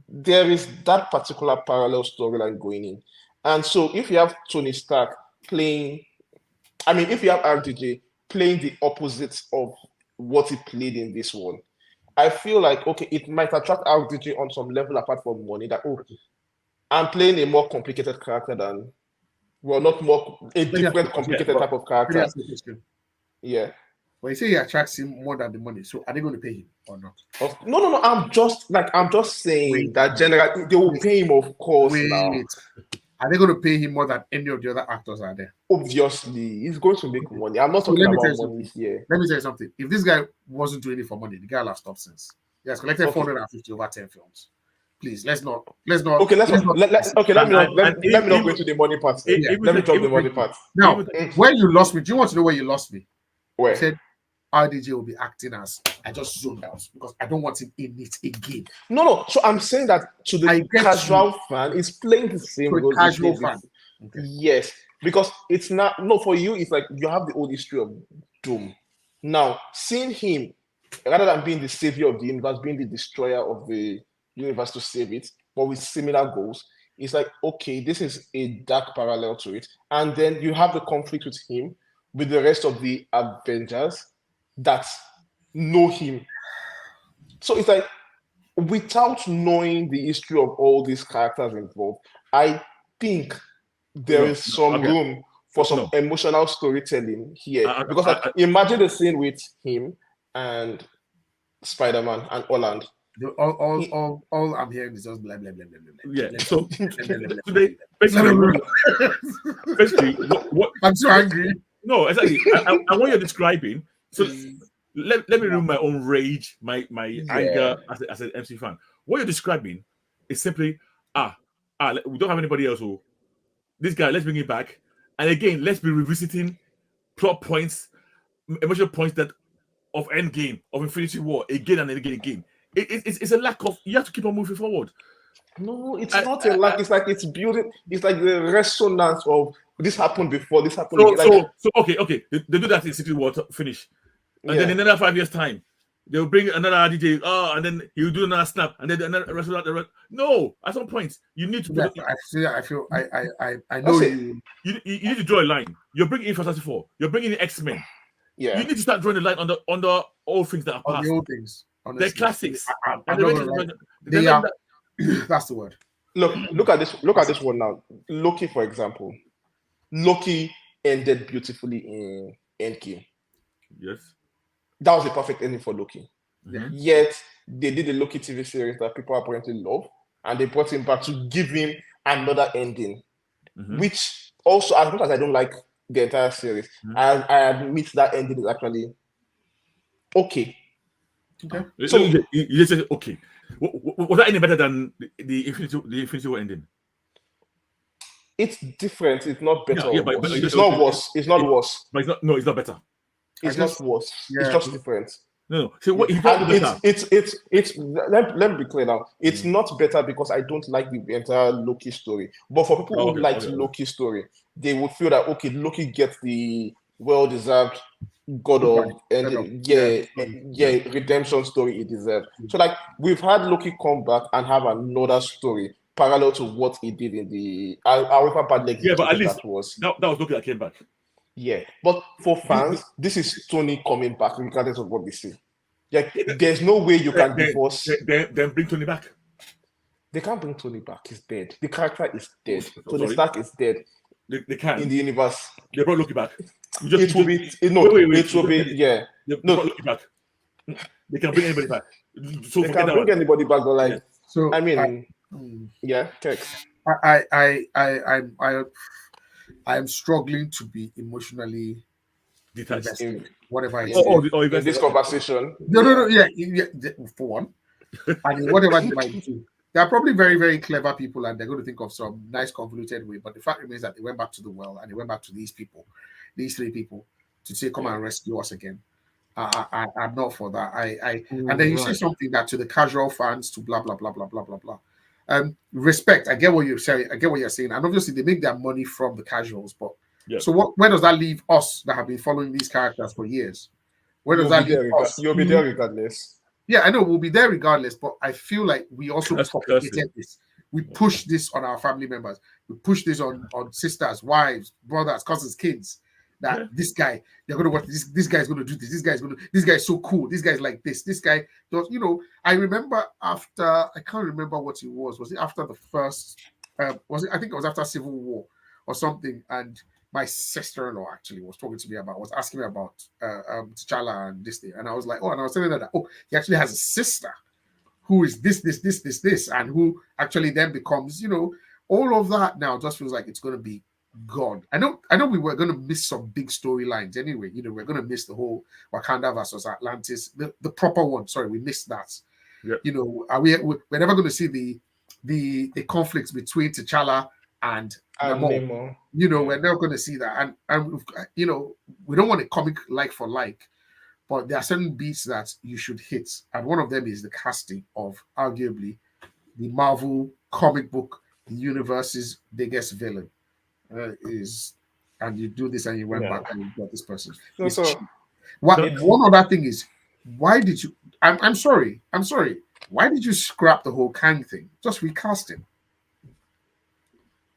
there is that particular parallel storyline going in. And so if you have Tony Stark if you have RDJ playing the opposites of what he played in this one, I feel like, okay, it might attract RDJ on some level apart from money, that, I'm playing a more complicated character than, a different complicated type of character. Yeah. But you say he attracts him more than the money, so are they going to pay him or not? No. I'm just saying that generally they will pay him, of course. Now, are they going to pay him more than any of the other actors are there? Obviously, he's going to make money. I'm not talking about money here. Let me tell you something. If this guy wasn't doing it for money, the guy will have stopped since. He has collected 450 over 10 films. Please, let's not. Okay, let me not go into the money part. Let me drop the money part. Now, when you lost me, do you want to know where you lost me? Where? You said RDJ will be acting as, I just zoned out because I don't want him in it again. No. So I'm saying that to the casual fan, he's playing the same role. Casual fan. Okay. Yes, because it's not. No, for you, it's like you have the old history of Doom. Now, seeing him, rather than being the savior of the universe, being the destroyer of the universe to save it, but with similar goals, it's like, okay, this is a dark parallel to it. And then you have the conflict with him, with the rest of the Avengers that know him. So it's like, without knowing the history of all these characters involved, I think there is some room for some emotional storytelling here. Because imagine the scene with him and Spider-Man and Holland. All I'm hearing is just blah blah blah blah blah. Yeah. So basically, what I'm so angry. No, exactly. I want you describing. So let me remove my own rage, my anger as an MC fan. What you're describing is simply we don't have anybody else. So this guy, let's bring it back, and again, let's be revisiting plot points, emotional points that of Endgame, of Infinity War, again and again. It's a lack of. You have to keep on moving forward. No, it's not a lack. It's like it's building. It's like the resonance of this happened before. This happened. So okay. They do that in City War finish, and then in another 5 years' time, they'll bring another DJ. And then he'll do another snap, and then another rest. No, at some point you need to. I know you. You need to draw a line. You're bringing in Fantastic Four. You're bringing in X-Men. Yeah. You need to start drawing a line on the old things that are past. On the old things. Honestly. They're classics. That's the word. Look at this. Look at this one now. Loki, for example. Loki ended beautifully in Endgame. Yes. That was a perfect ending for Loki. Mm-hmm. Yet they did the Loki TV series that people apparently love, and they brought him back to give him another ending. Mm-hmm. Which also, as much as I don't like the entire series, I admit that ending is actually okay. So you just say okay. Was that any better than the Infinity War ending? It's different. It's not better Yeah, or but worse. It's not worse. It's not worse. But it's not. No, it's not better. It's not worse. It's yeah. just different. No. So what? And it's let me be clear now. It's not better because I don't like the entire Loki story. But for people who liked Loki story, they would feel that okay, Loki gets the well-deserved God of redemption story he deserved. So like we've had Loki come back and have another story parallel to what he did in the however bad but at least that was. That was Loki that came back. Yeah, but for fans, this is Tony coming back regardless of what they say. Like, there's no way you can divorce. Then bring Tony back. They can't bring Tony back. He's dead. The character is dead. Tony Stark is dead. They can in the universe. They brought Loki back. It will be yeah. No, Loki back. They can bring anybody back. So they can bring anybody back, but like, so I mean, yeah, text. I'm struggling to be emotionally detached. Whatever it is. In this conversation. No, yeah, for one. And whatever they might do. There are probably very, very clever people and they're going to think of some nice convoluted way. But the fact remains that they went back to the well and they went back to these people, these three people, to say, come and rescue us again. I'm not for that. And then you say something that to the casual fans, to blah, blah, blah, blah, blah, blah, blah. Respect. I get what you're saying. And obviously they make their money from the casuals, but so where does that leave us that have been following these characters for years? Where does that leave us? You'll be there regardless. Yeah, I know we'll be there regardless, but I feel like we also propagated this. We push this on our family members. We push this on sisters, wives, brothers, cousins, kids. That this guy, they're gonna watch this. This guy's gonna do this. This guy's so cool. This guy's like this. This guy does. I remember after I can't remember what it was. Was it after the first? Was it? I think it was after Civil War or something. And my sister-in-law actually was talking to me was asking me about T'Challa and this thing. And I was like, and I was telling her that, he actually has a sister who is this, and who actually then becomes, all of that now just feels like it's going to be gone. I know we were going to miss some big storylines anyway. We're going to miss the whole Wakanda versus Atlantis, the proper one. Sorry, we missed that. Yep. We're never going to see the conflicts between T'Challa and Namor. We're not going to see that, and we don't want a comic like for like, but there are certain beats that you should hit, and one of them is the casting of arguably the Marvel comic book universe's biggest villain. And you do this, and you went back and you got this person. One other thing is, why did you? I'm sorry. Why did you scrap the whole Kang thing? Just recast him.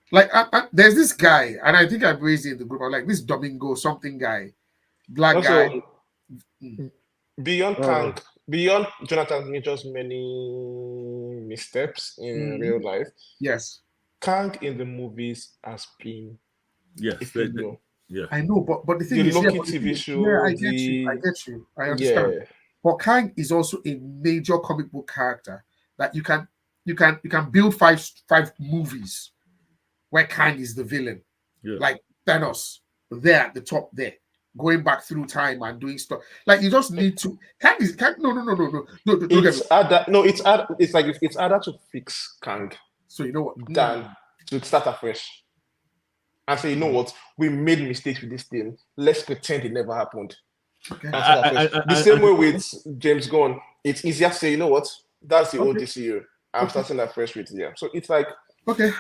Like, there's this guy, and I think I've raised it in the group. I'm like, this Domingo something guy, black guy. Beyond Kang, beyond Jonathan Major's many missteps in real life. Yes. Kang in the movies has been. I know, but the thing is, Loki TV show. Yeah, I get you. I understand. Yeah. But Kang is also a major comic book character that you can build five movies where Kang is the villain, like Thanos, there at the top there, going back through time and doing stuff. Like, you just need to. No. It's harder to fix Kang. So you know what? Than to start afresh and say, you know what, we made mistakes with this thing. Let's pretend it never happened. Okay. The same way with James Gunn, it's easier to say, you know what, that's the old DCU. I'm starting afresh with So it's like, okay.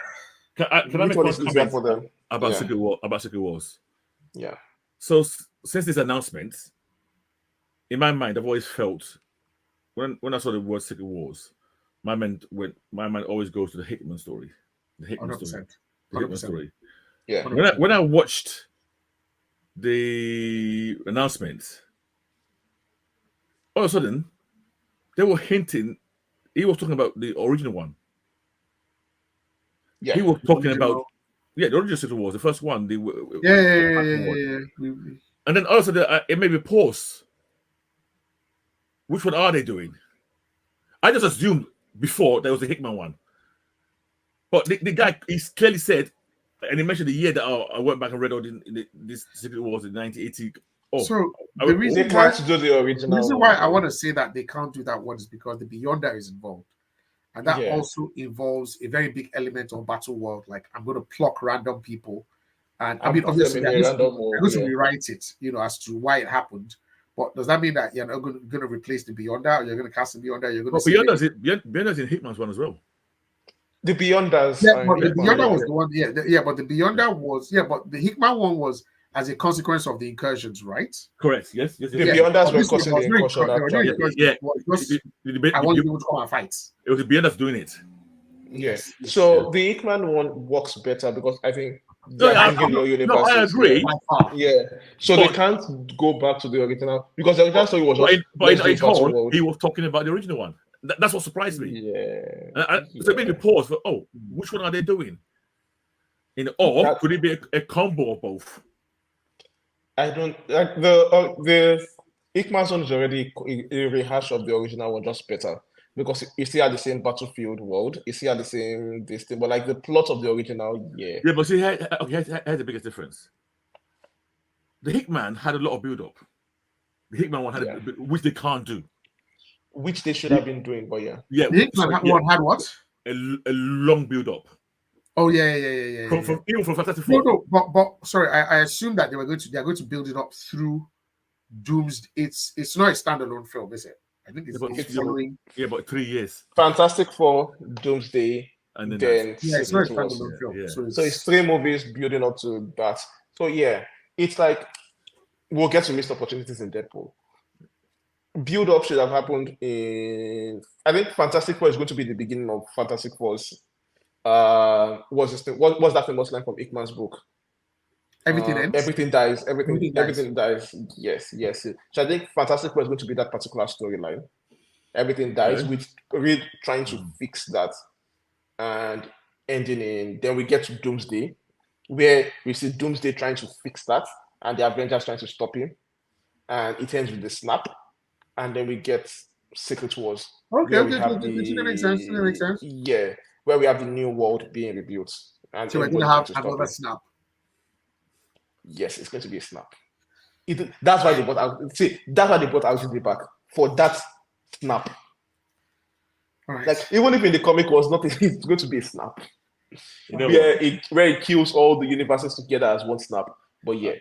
Can I make one comment for them about Secret Wars? Yeah. So since this announcement, in my mind, I've always felt when I saw the word Secret Wars, my mind always goes to the Hickman story. The Hickman story. Yeah. When I watched the announcement, all of a sudden they were hinting. He was talking about the original one. Yeah. He was talking about the original Secret Wars, the first one. Yeah. And then all of a sudden it made me pause. Which one are they doing? I just assumed before there was a Hickman one. But the guy, he clearly said, and he mentioned the year that I went back and read all this Secret Wars in 1980. The reason why I want to say that they can't do that one is because the Beyonder is involved. And that also involves a very big element of battle world. Like, I'm going to pluck random people. And I mean, obviously, they're going to rewrite it, as to why it happened. But does that mean that you're not going to replace the Beyonder, or you're going to cast the Beyonder? You're going to Beyonder's in Hitman's one as well. The Beyonders. Yeah, but the Beyonder was the one. Yeah, but the Beyonder was. Yeah, but the Hickman one was as a consequence of the incursions, right? Correct. Yes. The Beyonders were causing the incursion. I want people to come and fight. It was the Beyonders doing it. Yes. So the Hickman one works better because I think I agree. Yeah. So they can't go back to the original because the original story was just. He was talking about the original one. That's what surprised me. Yeah. So it made me pause for, which one are they doing? Could it be a combo of both? I don't like the Hickman's one is already a rehash of the original one, just better. Because you still had the same battlefield world, you still had the same this thing, but like the plot of the original, Yeah, but see, here's the biggest difference. The Hickman had a lot of build-up. The Hickman one had which they can't do. Which they should have been doing, but the Hickman one had what? A long build-up. Oh yeah. Even from Fantastic Four. No, but sorry, I assume that they are going to build it up through Doomsday. It's not a standalone film, is it? I think it's following. Yeah, but 3 years. Fantastic Four, Doomsday, and then it's not a standalone film. Yeah. So it's 3 movies building up to that. So yeah, it's like we'll get to missed opportunities in Deadpool. Build up should have happened in. I think Fantastic Four is going to be the beginning of Fantastic Four's. What's that famous line from Hickman's book? Everything ends. Everything dies. Everything dies. Yes. So I think Fantastic Four is going to be that particular storyline. Everything dies, with Reed trying to fix that, and ending in. Then we get to Doomsday, where we see Doomsday trying to fix that, and the Avengers trying to stop him, and it ends with the snap, and then we get Secret Wars. Okay, that makes sense. Yeah, where we have the new world being rebuilt, and so we're going to have another snap. Yes, it's going to be a snap. That's why they bought out. See, that's why they bought out the back for that snap. Right. Like even if in the comic was not, it's going to be a snap. Where it kills all the universes together as one snap. But yeah,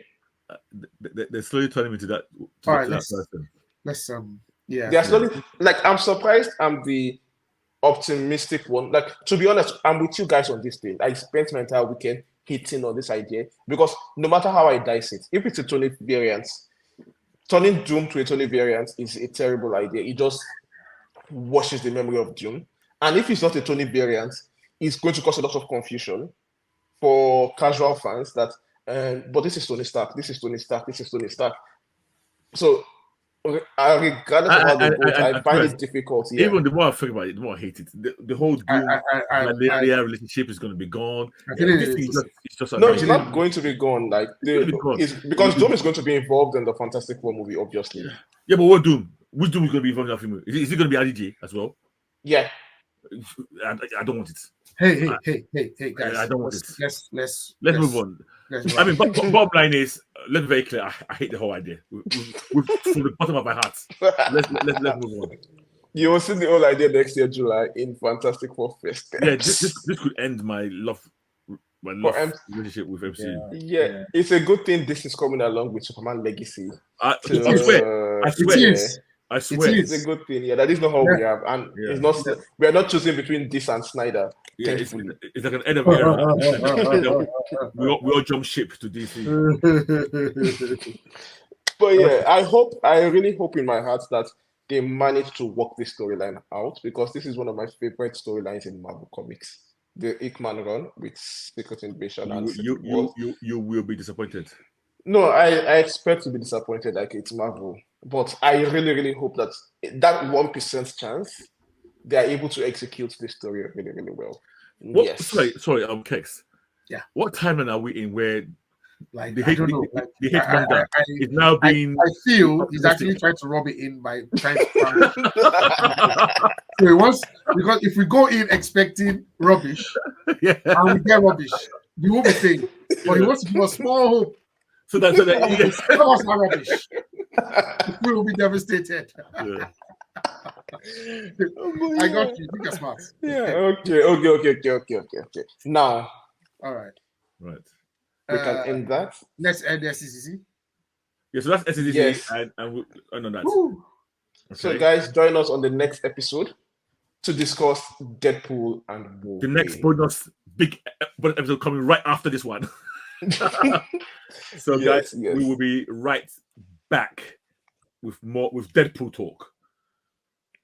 they're slowly turning me to that. All right, let's yeah. They're slowly like I'm surprised. I'm the optimistic one. Like to be honest, I'm with you guys on this thing. I spent my entire weekend hitting on this idea because no matter how I dice it, if it's a Tony variance, turning Doom to a Tony variance is a terrible idea. It just washes the memory of Doom. And if it's not a Tony variance, it's going to cause a lot of confusion for casual fans that, but this is Tony Stark, this is Tony Stark, this is Tony Stark. So regardless of how they go, I find it difficult. Yeah. Even the more I think about it, the more I hate it. The whole Doom and their relationship is going to be gone. It's not going to be gone. Like because Doom is going to be involved in the Fantastic Four movie, obviously. Yeah, but what Doom? Which Doom is going to be involved in that film? Is it going to be RDJ as well? Yeah. I don't want it. Hey, guys! I don't want it. Let's move on. I mean, bottom line is, let's be very clear. I hate the whole idea. From the bottom of my heart. Let's move on. You will see the whole idea next year, July, in Fantastic Four Fest. Yeah, this could end my relationship with MCU. Yeah, it's a good thing this is coming along with Superman Legacy. I swear. It's a good thing. Yeah, that is not how we have, and it's not. We are not choosing between this and Snyder. Yeah, it's like an end of era. we all jump ship to DC. But yeah, I really hope in my heart that they manage to work this storyline out because this is one of my favorite storylines in Marvel Comics. The Hickman run with Secret Invasion and you will be disappointed. No, I expect to be disappointed. Like it's Marvel. But I really, really hope that 1% chance they are able to execute this story really, really well. Yes. Sorry, Kex. Yeah. What timeline are we in where I don't know. The Hitman is now being? I feel he's actually trying to rub it in by trying to. So he wants, because if we go in expecting rubbish, and we get rubbish, we won't be saying. But he wants to give us small hope. So that that was not rubbish. We will be devastated. Yeah. I got you. You're smart. Yeah. Okay. Now All right. Right. we can end that. Let's end the SCCC. Yeah, so that's SDCC Yes. and we end on that. Woo. Okay. So, guys, join us on the next episode to discuss Deadpool and Wolverine. The next bonus big episode coming right after this one. So, Yes, guys, we will be right back with Deadpool talk.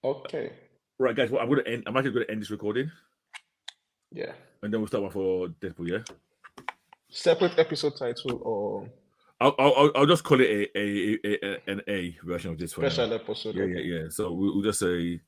Okay. Right, guys. Well, I'm actually going to end this recording, Yeah. and then we'll start one for Deadpool. Yeah. Separate episode title or I'll just call it an A version of this one. special episode. Yeah. So we'll just say